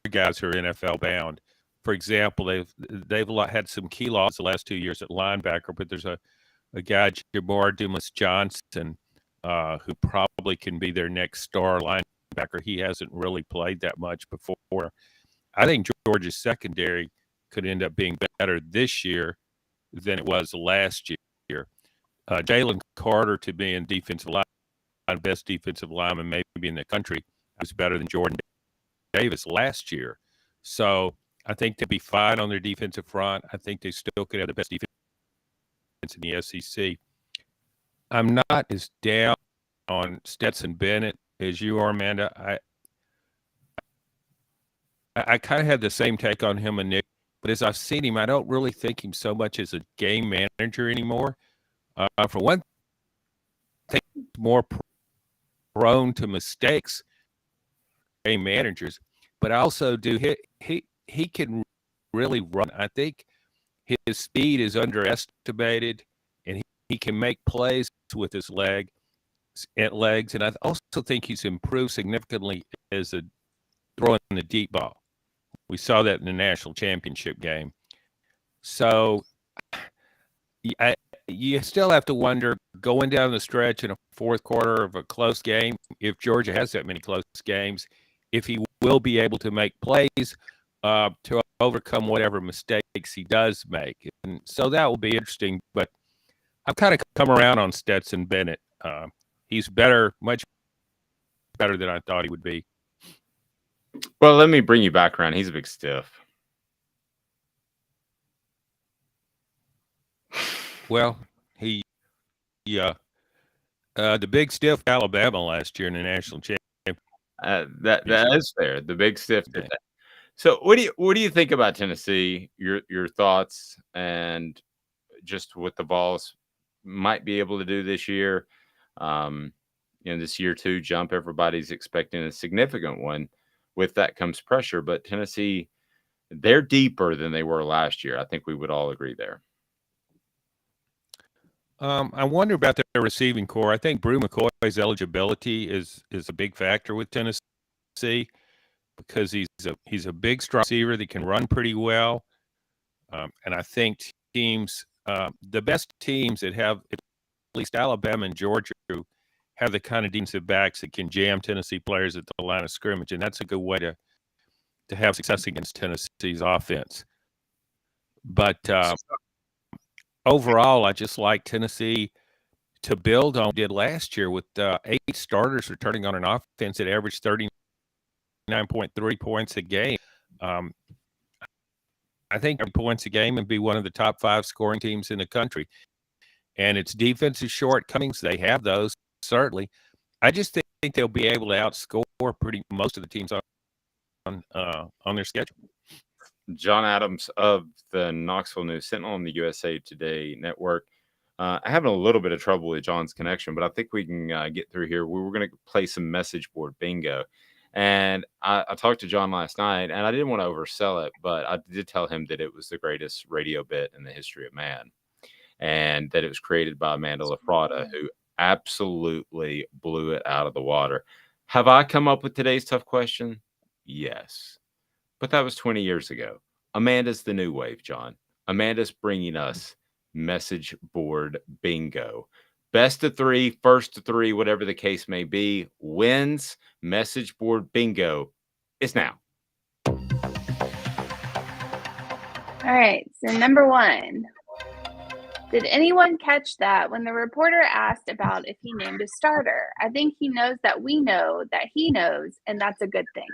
guys who are NFL bound. For example, they've had some key losses the last 2 years at linebacker, but there's a guy, Jamar Dumas-Johnson, who probably can be their next star linebacker. He hasn't really played that much before. I think Georgia's secondary could end up being better this year than it was last year. Jalen Carter, to me, in defensive line, best defensive lineman maybe in the country, was better than Jordan Davis last year. So I think they'll be fine on their defensive front. I think they still could have the best defense in the SEC. I'm not as down on Stetson Bennett as you are, Amanda. I kind of had the same take on him and Nick, but as I've seen him, I don't really think him so much as a game manager anymore. For one thing, more prone to mistakes, game managers, but I also do he can really run. I think his speed is underestimated, and he can make plays with his legs, and I also think he's improved significantly as a throwing the deep ball. We saw that in the national championship game. So you still have to wonder, going down the stretch in a fourth quarter of a close game, if Georgia has that many close games, if he will be able to make plays to overcome whatever mistakes he does make. And so that will be interesting. But I've kind of come around on Stetson Bennett. He's better, much better than I thought he would be. Well, let me bring you back around. He's a big stiff. Well, the big stiff Alabama last year in the national championship. That is fair. The big stiff did that. So what do you think about Tennessee? Your thoughts, and just what the Vols might be able to do this year. This year 2 jump, everybody's expecting a significant one. With that comes pressure, but Tennessee, they're deeper than they were last year. I think we would all agree there. I wonder about their receiving core. I think Bru McCoy's eligibility is a big factor with Tennessee. because he's a big, strong receiver that can run pretty well. And I think teams, the best teams that have at least Alabama and Georgia have the kind of defensive backs that can jam Tennessee players at the line of scrimmage, and that's a good way to have success against Tennessee's offense. But overall, I just like Tennessee to build on what did last year with 8 starters returning on an offense that averaged 39.3 points a game. I think points a game and be one of the top 5 scoring teams in the country. And its defensive shortcomings, they have those, certainly. I just think they'll be able to outscore most of the teams on their schedule. John Adams of the Knoxville News Sentinel and the USA Today Network. Having a little bit of trouble with John's connection, but I think we can get through here. We were going to play some message board bingo. And I talked to John last night, and I didn't want to oversell it, but I did tell him that it was the greatest radio bit in the history of man, and that it was created by Amanda LaFratta, who absolutely blew it out of the water. Have I come up with today's tough question? Yes. But that was 20 years ago. Amanda's the new wave, John. Amanda's bringing us message board bingo. Best of 3, first to 3, whatever the case may be, wins. Message board bingo is now. All right. So number 1. Did anyone catch that when the reporter asked about if he named a starter? I think he knows that we know that he knows, and that's a good thing.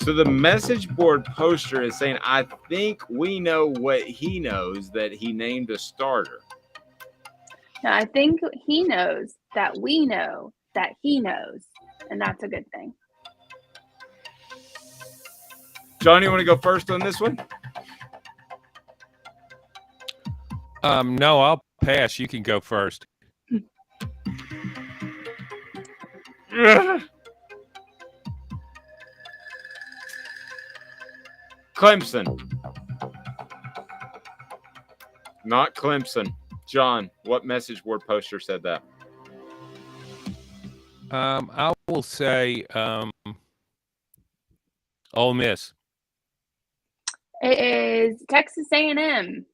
So the message board poster is saying, I think we know what he knows, that he named a starter. Now, I think he knows that we know that he knows, and that's a good thing. John, you want to go first on this one? No, I'll pass. You can go first. Clemson. Not Clemson. John, what message board poster said that? I will say Ole Miss. It is Texas A&M.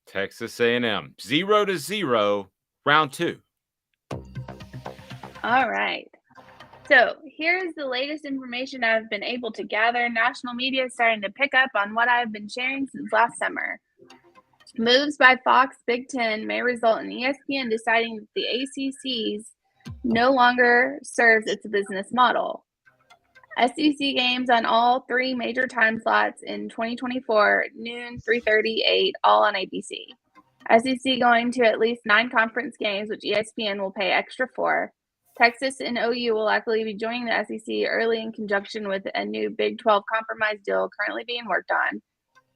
Texas A&M. 0-0, round 2. All right. So here's the latest information I've been able to gather. National media is starting to pick up on what I've been sharing since last summer. Moves by Fox Big Ten may result in ESPN deciding that the ACC's no longer serves its business model. SEC games on all 3 major time slots in 2024, noon, 3:30, 8, all on ABC. SEC going to at least 9 conference games, which ESPN will pay extra for. Texas and OU will likely be joining the SEC early in conjunction with a new Big 12 compromise deal currently being worked on.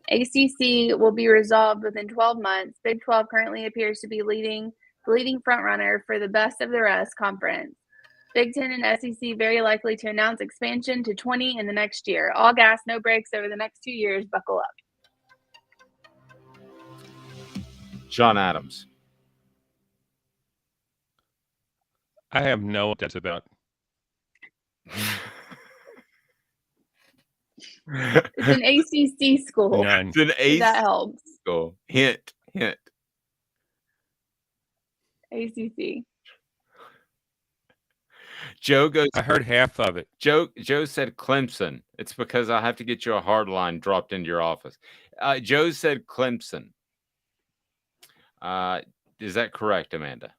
ACC will be resolved within 12 months. Big 12 currently appears to be the leading frontrunner for the best of the rest conference. Big 10 and SEC very likely to announce expansion to 20 in the next year. All gas, no brakes over the next 2 years. Buckle up. John Adams. I have no idea about. It's an ACC school. None. It's an ACC that helps. school. Hint. ACC. Joe goes. I heard half of it. Joe said Clemson. It's because I have to get you a hard line dropped into your office. Joe said Clemson. Is that correct, Amanda?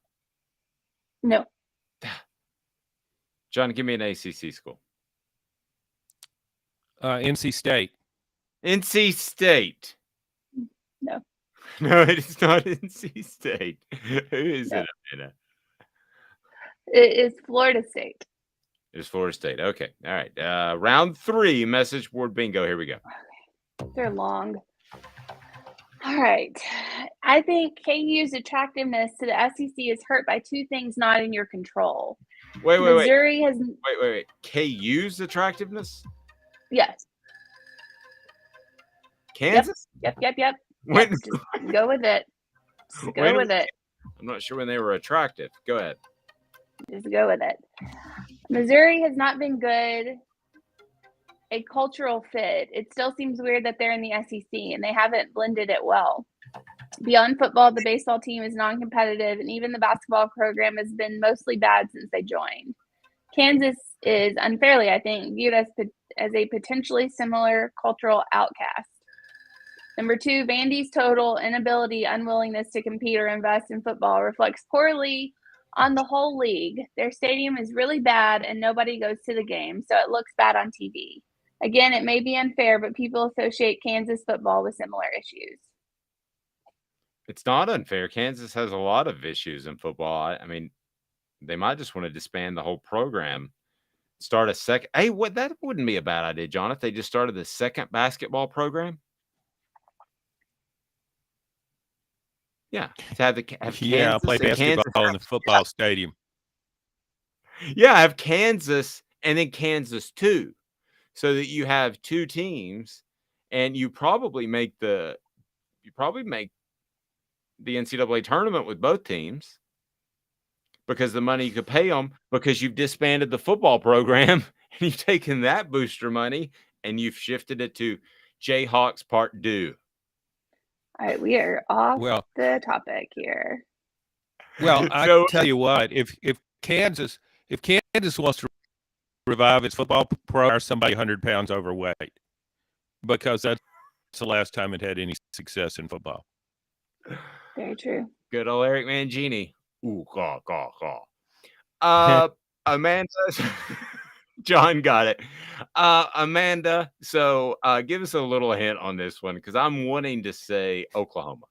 No. John, give me an ACC school. NC State. NC State. No. No, it is not NC State. Who is it, Amanda? It is Florida State. It's Florida State. Okay. All right. Round 3, message board bingo. Here we go. They're long. All right. I think KU's attractiveness to the SEC is hurt by 2 things not in your control. Wait. Missouri has. Wait. KU's attractiveness? Yes. Kansas? Yep. When? Just go with it. Just go with it. I'm not sure when they were attractive. Go ahead. Just go with it. Missouri has not been good. A cultural fit. It still seems weird that they're in the SEC and they haven't blended it well. Beyond football, the baseball team is non-competitive, and even the basketball program has been mostly bad since they joined. Kansas is unfairly, I think, viewed as a potentially similar cultural outcast. Number 2, Vandy's total inability, unwillingness to compete or invest in football reflects poorly on the whole league. Their stadium is really bad and nobody goes to the game, so it looks bad on TV. Again, it may be unfair, but people associate Kansas football with similar issues. It's not unfair. Kansas has a lot of issues in football. I mean, they might just want to disband the whole program. Start a second. Hey, that wouldn't be a bad idea, John, if they just started the second basketball program. Yeah, to have Kansas, play basketball in the football stadium. Yeah, have Kansas and then Kansas 2, so that you have 2 teams, and you probably make the NCAA tournament with both teams because the money you could pay them, because you've disbanded the football program and you've taken that booster money and you've shifted it to Jayhawks Part 2. All right, we are off the topic here. Well, I tell you what, if Kansas wants to revive its football program, somebody 100 pounds overweight, because that's the last time it had any success in football. Very true. Good old Eric Mangini. Ooh, caw, caw, caw. Amanda, John got it. Amanda, so give us a little hint on this one, because I'm wanting to say Oklahoma.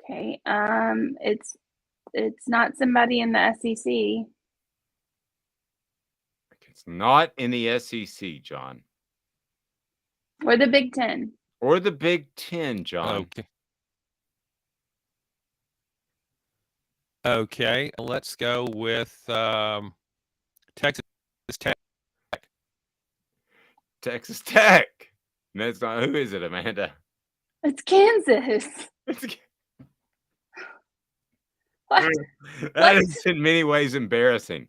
Okay. It's not somebody in the SEC. It's not in the SEC, John. Or the Big Ten. Or the Big Ten, John. Okay, let's go with Texas Tech. Texas Tech. That's not. Who is it, Amanda? It's Kansas. That is in many ways embarrassing,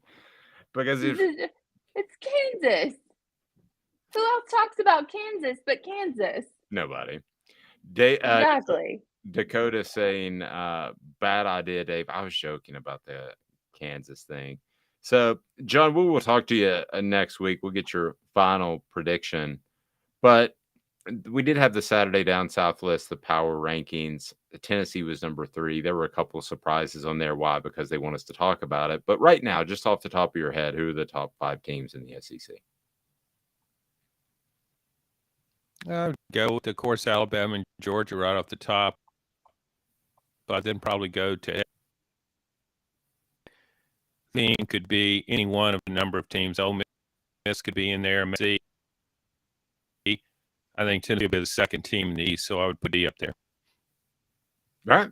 because it's Kansas. Who else talks about Kansas but Kansas? Nobody. Exactly. Dakota saying, bad idea, Dave. I was joking about the Kansas thing. So, John, we will talk to you next week. We'll get your final prediction. But we did have the Saturday Down South list, the power rankings. Tennessee was number 3. There were a couple of surprises on there. Why? Because they want us to talk about it. But right now, just off the top of your head, who are the top 5 teams in the SEC? I'll go with, of course, Alabama and Georgia right off the top. But then probably go to team could be any one of a number of teams. Ole Miss could be in there. I think Tennessee will be the second team in the East, so I would put E up there. All right.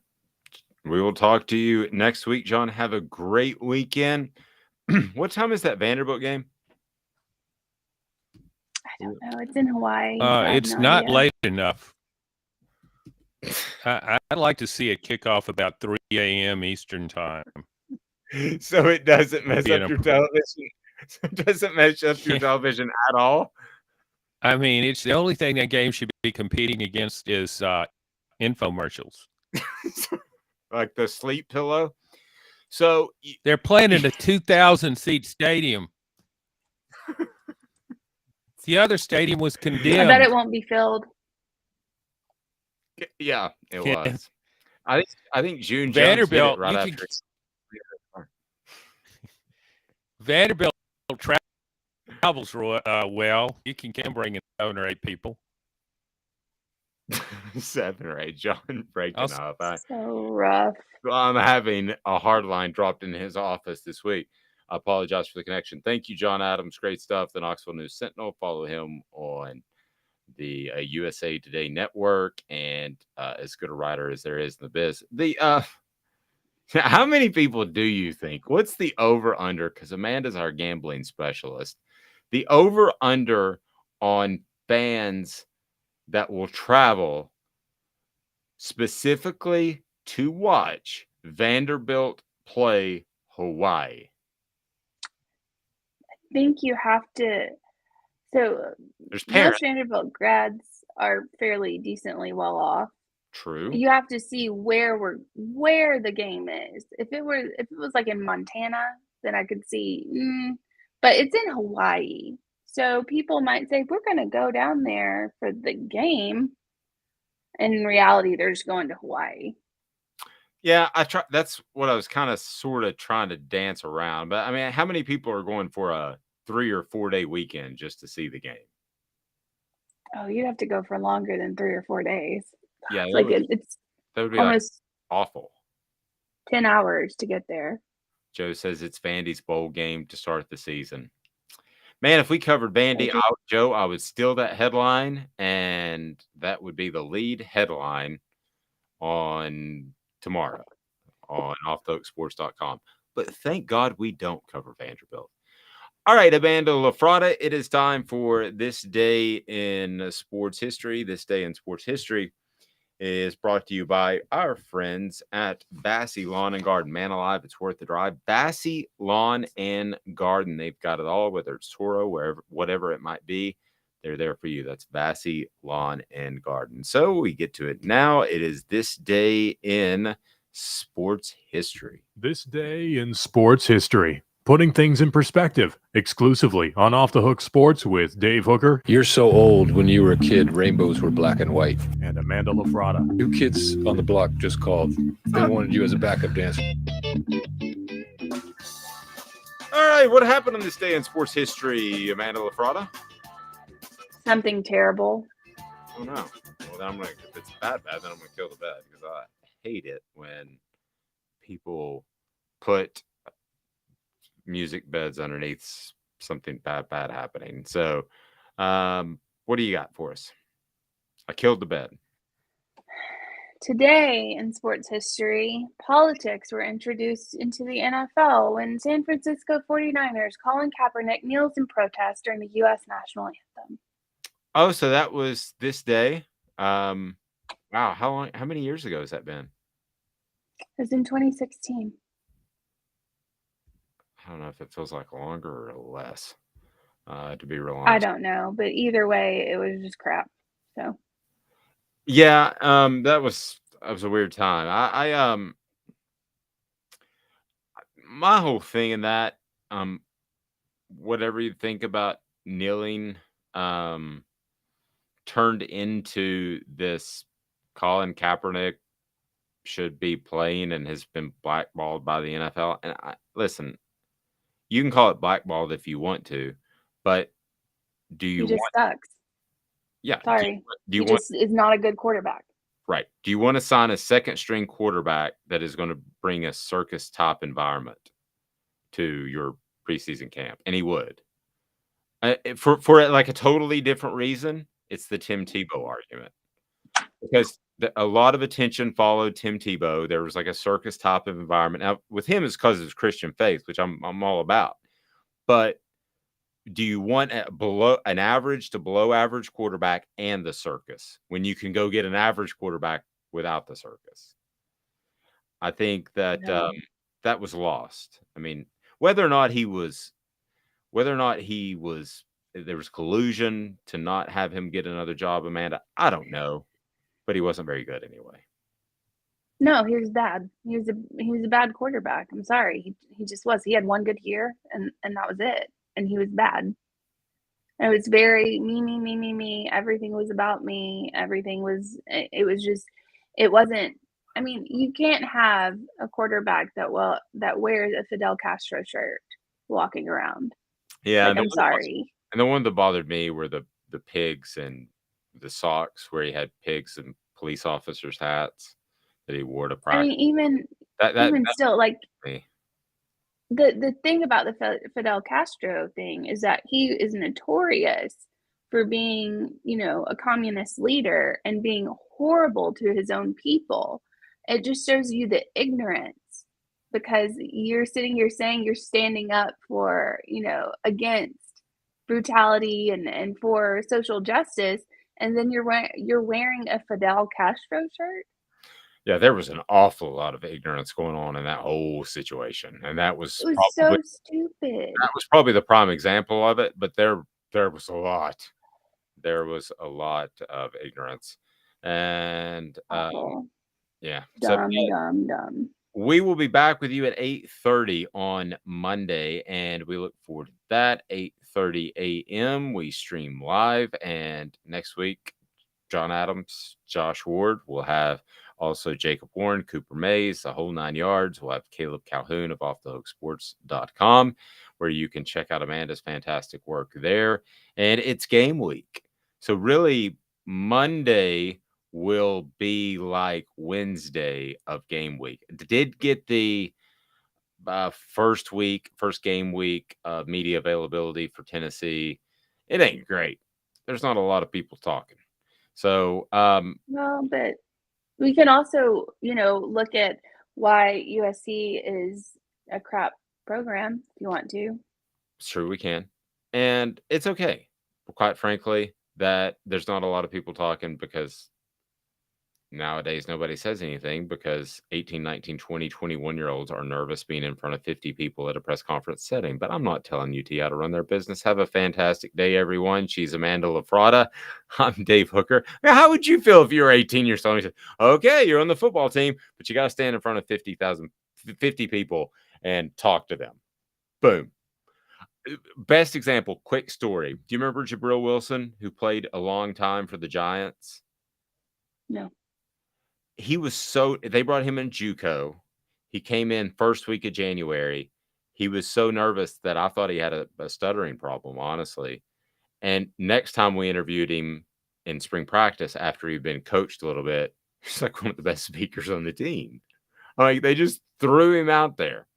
We will talk to you next week, John. Have a great weekend. What time is that Vanderbilt game? I don't know. It's in Hawaii. It's not late enough. I'd like to see it kick off about 3 a.m. Eastern time. So it doesn't mess up your television. It doesn't mess up your television at all. I mean, it's the only thing that game should be competing against is infomercials. Like the sleep pillow. So they're playing in a 2,000-seat stadium. The other stadium was condemned. I bet it won't be filled. Yeah, it was. I think June Vanderbilt right after. Vanderbilt travels well. You can bring in 7 or 8 people. 7 or 8, John breaking up. So rough. I'm having a hard line dropped in his office this week. I apologize for the connection. Thank you, John Adams. Great stuff. The Knoxville News Sentinel. Follow him on the USA Today network, and as good a writer as there is in the biz. How many people do you think? What's the over-under? Because Amanda's our gambling specialist. The over-under on fans that will travel specifically to watch Vanderbilt play Hawaii. think you have to. So There's parents. most Vanderbilt grads are fairly decently well off. True. You have to see where the game is. If it was like in Montana, then I could see. But it's in Hawaii, so people might say we're going to go down there for the game. In reality, they're just going to Hawaii. Yeah, that's what I was kind of sort of trying to dance around. But I mean, how many people are going for a 3 or 4 day weekend just to see the game? Oh, you'd have to go for longer than 3 or 4 days. Yeah, it's that would be almost awful. 10 hours to get there. Joe says it's Vandy's bowl game to start the season. Man, if we covered Vandy, Joe, I would steal that headline, and that would be the lead headline on tomorrow on offthehooksports.com. But thank God we don't cover Vanderbilt. All right, Amanda LaFratta, it is time for This Day in Sports History. This Day in Sports History is brought to you by our friends at Bassey Lawn and Garden. Man alive, it's worth the drive. Bassey Lawn and Garden. They've got it all, whether it's Toro, whatever it might be. They're there for you. That's Bassey Lawn and Garden. So we get to it now. It is This Day in Sports History. This Day in Sports History. Putting things in perspective, exclusively on Off the Hook Sports with Dave Hooker. You're so old. When you were a kid, rainbows were black and white. And Amanda LaFratta. New Kids on the Block just called. They wanted you as a backup dancer. All right, what happened on This Day in Sports History, Amanda LaFratta? Something terrible. Oh, no. Well, then if it's bad, then I'm going to kill the bed because I hate it when people put music beds underneath something bad happening. So what do you got for us? I killed the bed. Today in sports history, politics were introduced into the NFL when San Francisco 49ers Colin Kaepernick kneels in protest during the U.S. national anthem. Oh, so that was this day. Wow, how many years ago has that been? It was in 2016. I don't know if it feels like longer or less, to be real honest. I don't know, but either way, it was just crap. So, yeah, that was a weird time. I my whole thing in that, whatever you think about kneeling, turned into this Colin Kaepernick should be playing and has been blackballed by the NFL. And listen. You can call it blackballed if you want to, but do you he just sucks. Yeah. Sorry. He is not a good quarterback. Right. Do you want to sign a second string quarterback that is going to bring a circus top environment to your preseason camp? And he would. For like a totally different reason, it's the Tim Tebow argument. Because a lot of attention followed Tim Tebow. There was like a circus type of environment. Now, with him, it's because of his Christian faith, which I'm all about. But do you want an average to below average quarterback and the circus when you can go get an average quarterback without the circus? I think that that was lost. I mean, whether or not there was collusion to not have him get another job, Amanda, I don't know. But he wasn't very good anyway. No, he was bad. He was a bad quarterback. I'm sorry. He just was. He had one good year and that was it. And he was bad. And it was very me. Everything was about me. It wasn't. I mean, you can't have a quarterback that wears a Fidel Castro shirt walking around. Yeah, I'm sorry. And the one that bothered me were the pigs and the socks where he had pigs and police officers' hats that he wore to practice. I mean, even still, like the thing about the Fidel Castro thing is that he is notorious for being, a communist leader and being horrible to his own people. It just shows you the ignorance because you're sitting here saying you're standing up for, against brutality and for social justice. And then you're wearing a Fidel Castro shirt. Yeah, there was an awful lot of ignorance going on in that whole situation, and that was It was so stupid. probably the prime example of it. But there was a lot. There was a lot of ignorance, and yeah, Dumb. we will be back with you at 8:30 on Monday, and we look forward to that. 8:30 a.m. We stream live, and next week, John Adams, Josh Ward, will have also Jacob Warren, Cooper Mays, the whole 9 yards. We'll have Caleb Calhoun of offthehooksports.com, where you can check out Amanda's fantastic work there. And it's game week. So really, Monday will be like Wednesday of game week. Did get the first game week media availability for Tennessee. It ain't great. There's not a lot of people talking. So, well, but we can also, look at why USC is a crap program if you want to. Sure, we can. And it's okay, quite frankly, that there's not a lot of people talking, because nowadays nobody says anything, because 18, 19, 20, 21-year-olds are nervous being in front of 50 people at a press conference setting. But I'm not telling UT how to run their business. Have a fantastic day, everyone. She's Amanda LaFratta. I'm Dave Hooker. Now, how would you feel if you were 18 years old and you said, okay, you're on the football team, but you got to stand in front of 50 people and talk to them? Boom. Best example, quick story. Do you remember Jabril Wilson, who played a long time for the Giants? No. He was they brought him in JUCO. He came in first week of January. He was so nervous that I thought he had a stuttering problem, honestly. And next time we interviewed him in spring practice, after he'd been coached a little bit, he's like one of the best speakers on the team. Like, they just threw him out there.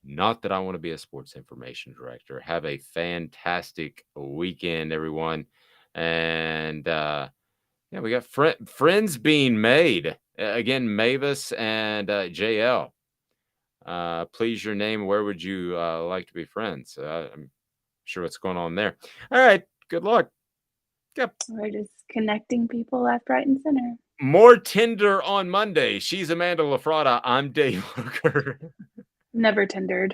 Not that I want to be a sports information director. Have a fantastic weekend, everyone. And yeah, we got friends being made. Again, Mavis and JL. Please, your name. Where would you like to be friends? I'm sure what's going on there. All right. Good luck. Yep. We're just connecting people left, right, and center. More Tinder on Monday. She's Amanda LaFratta. I'm Dave Hooker. Never tendered.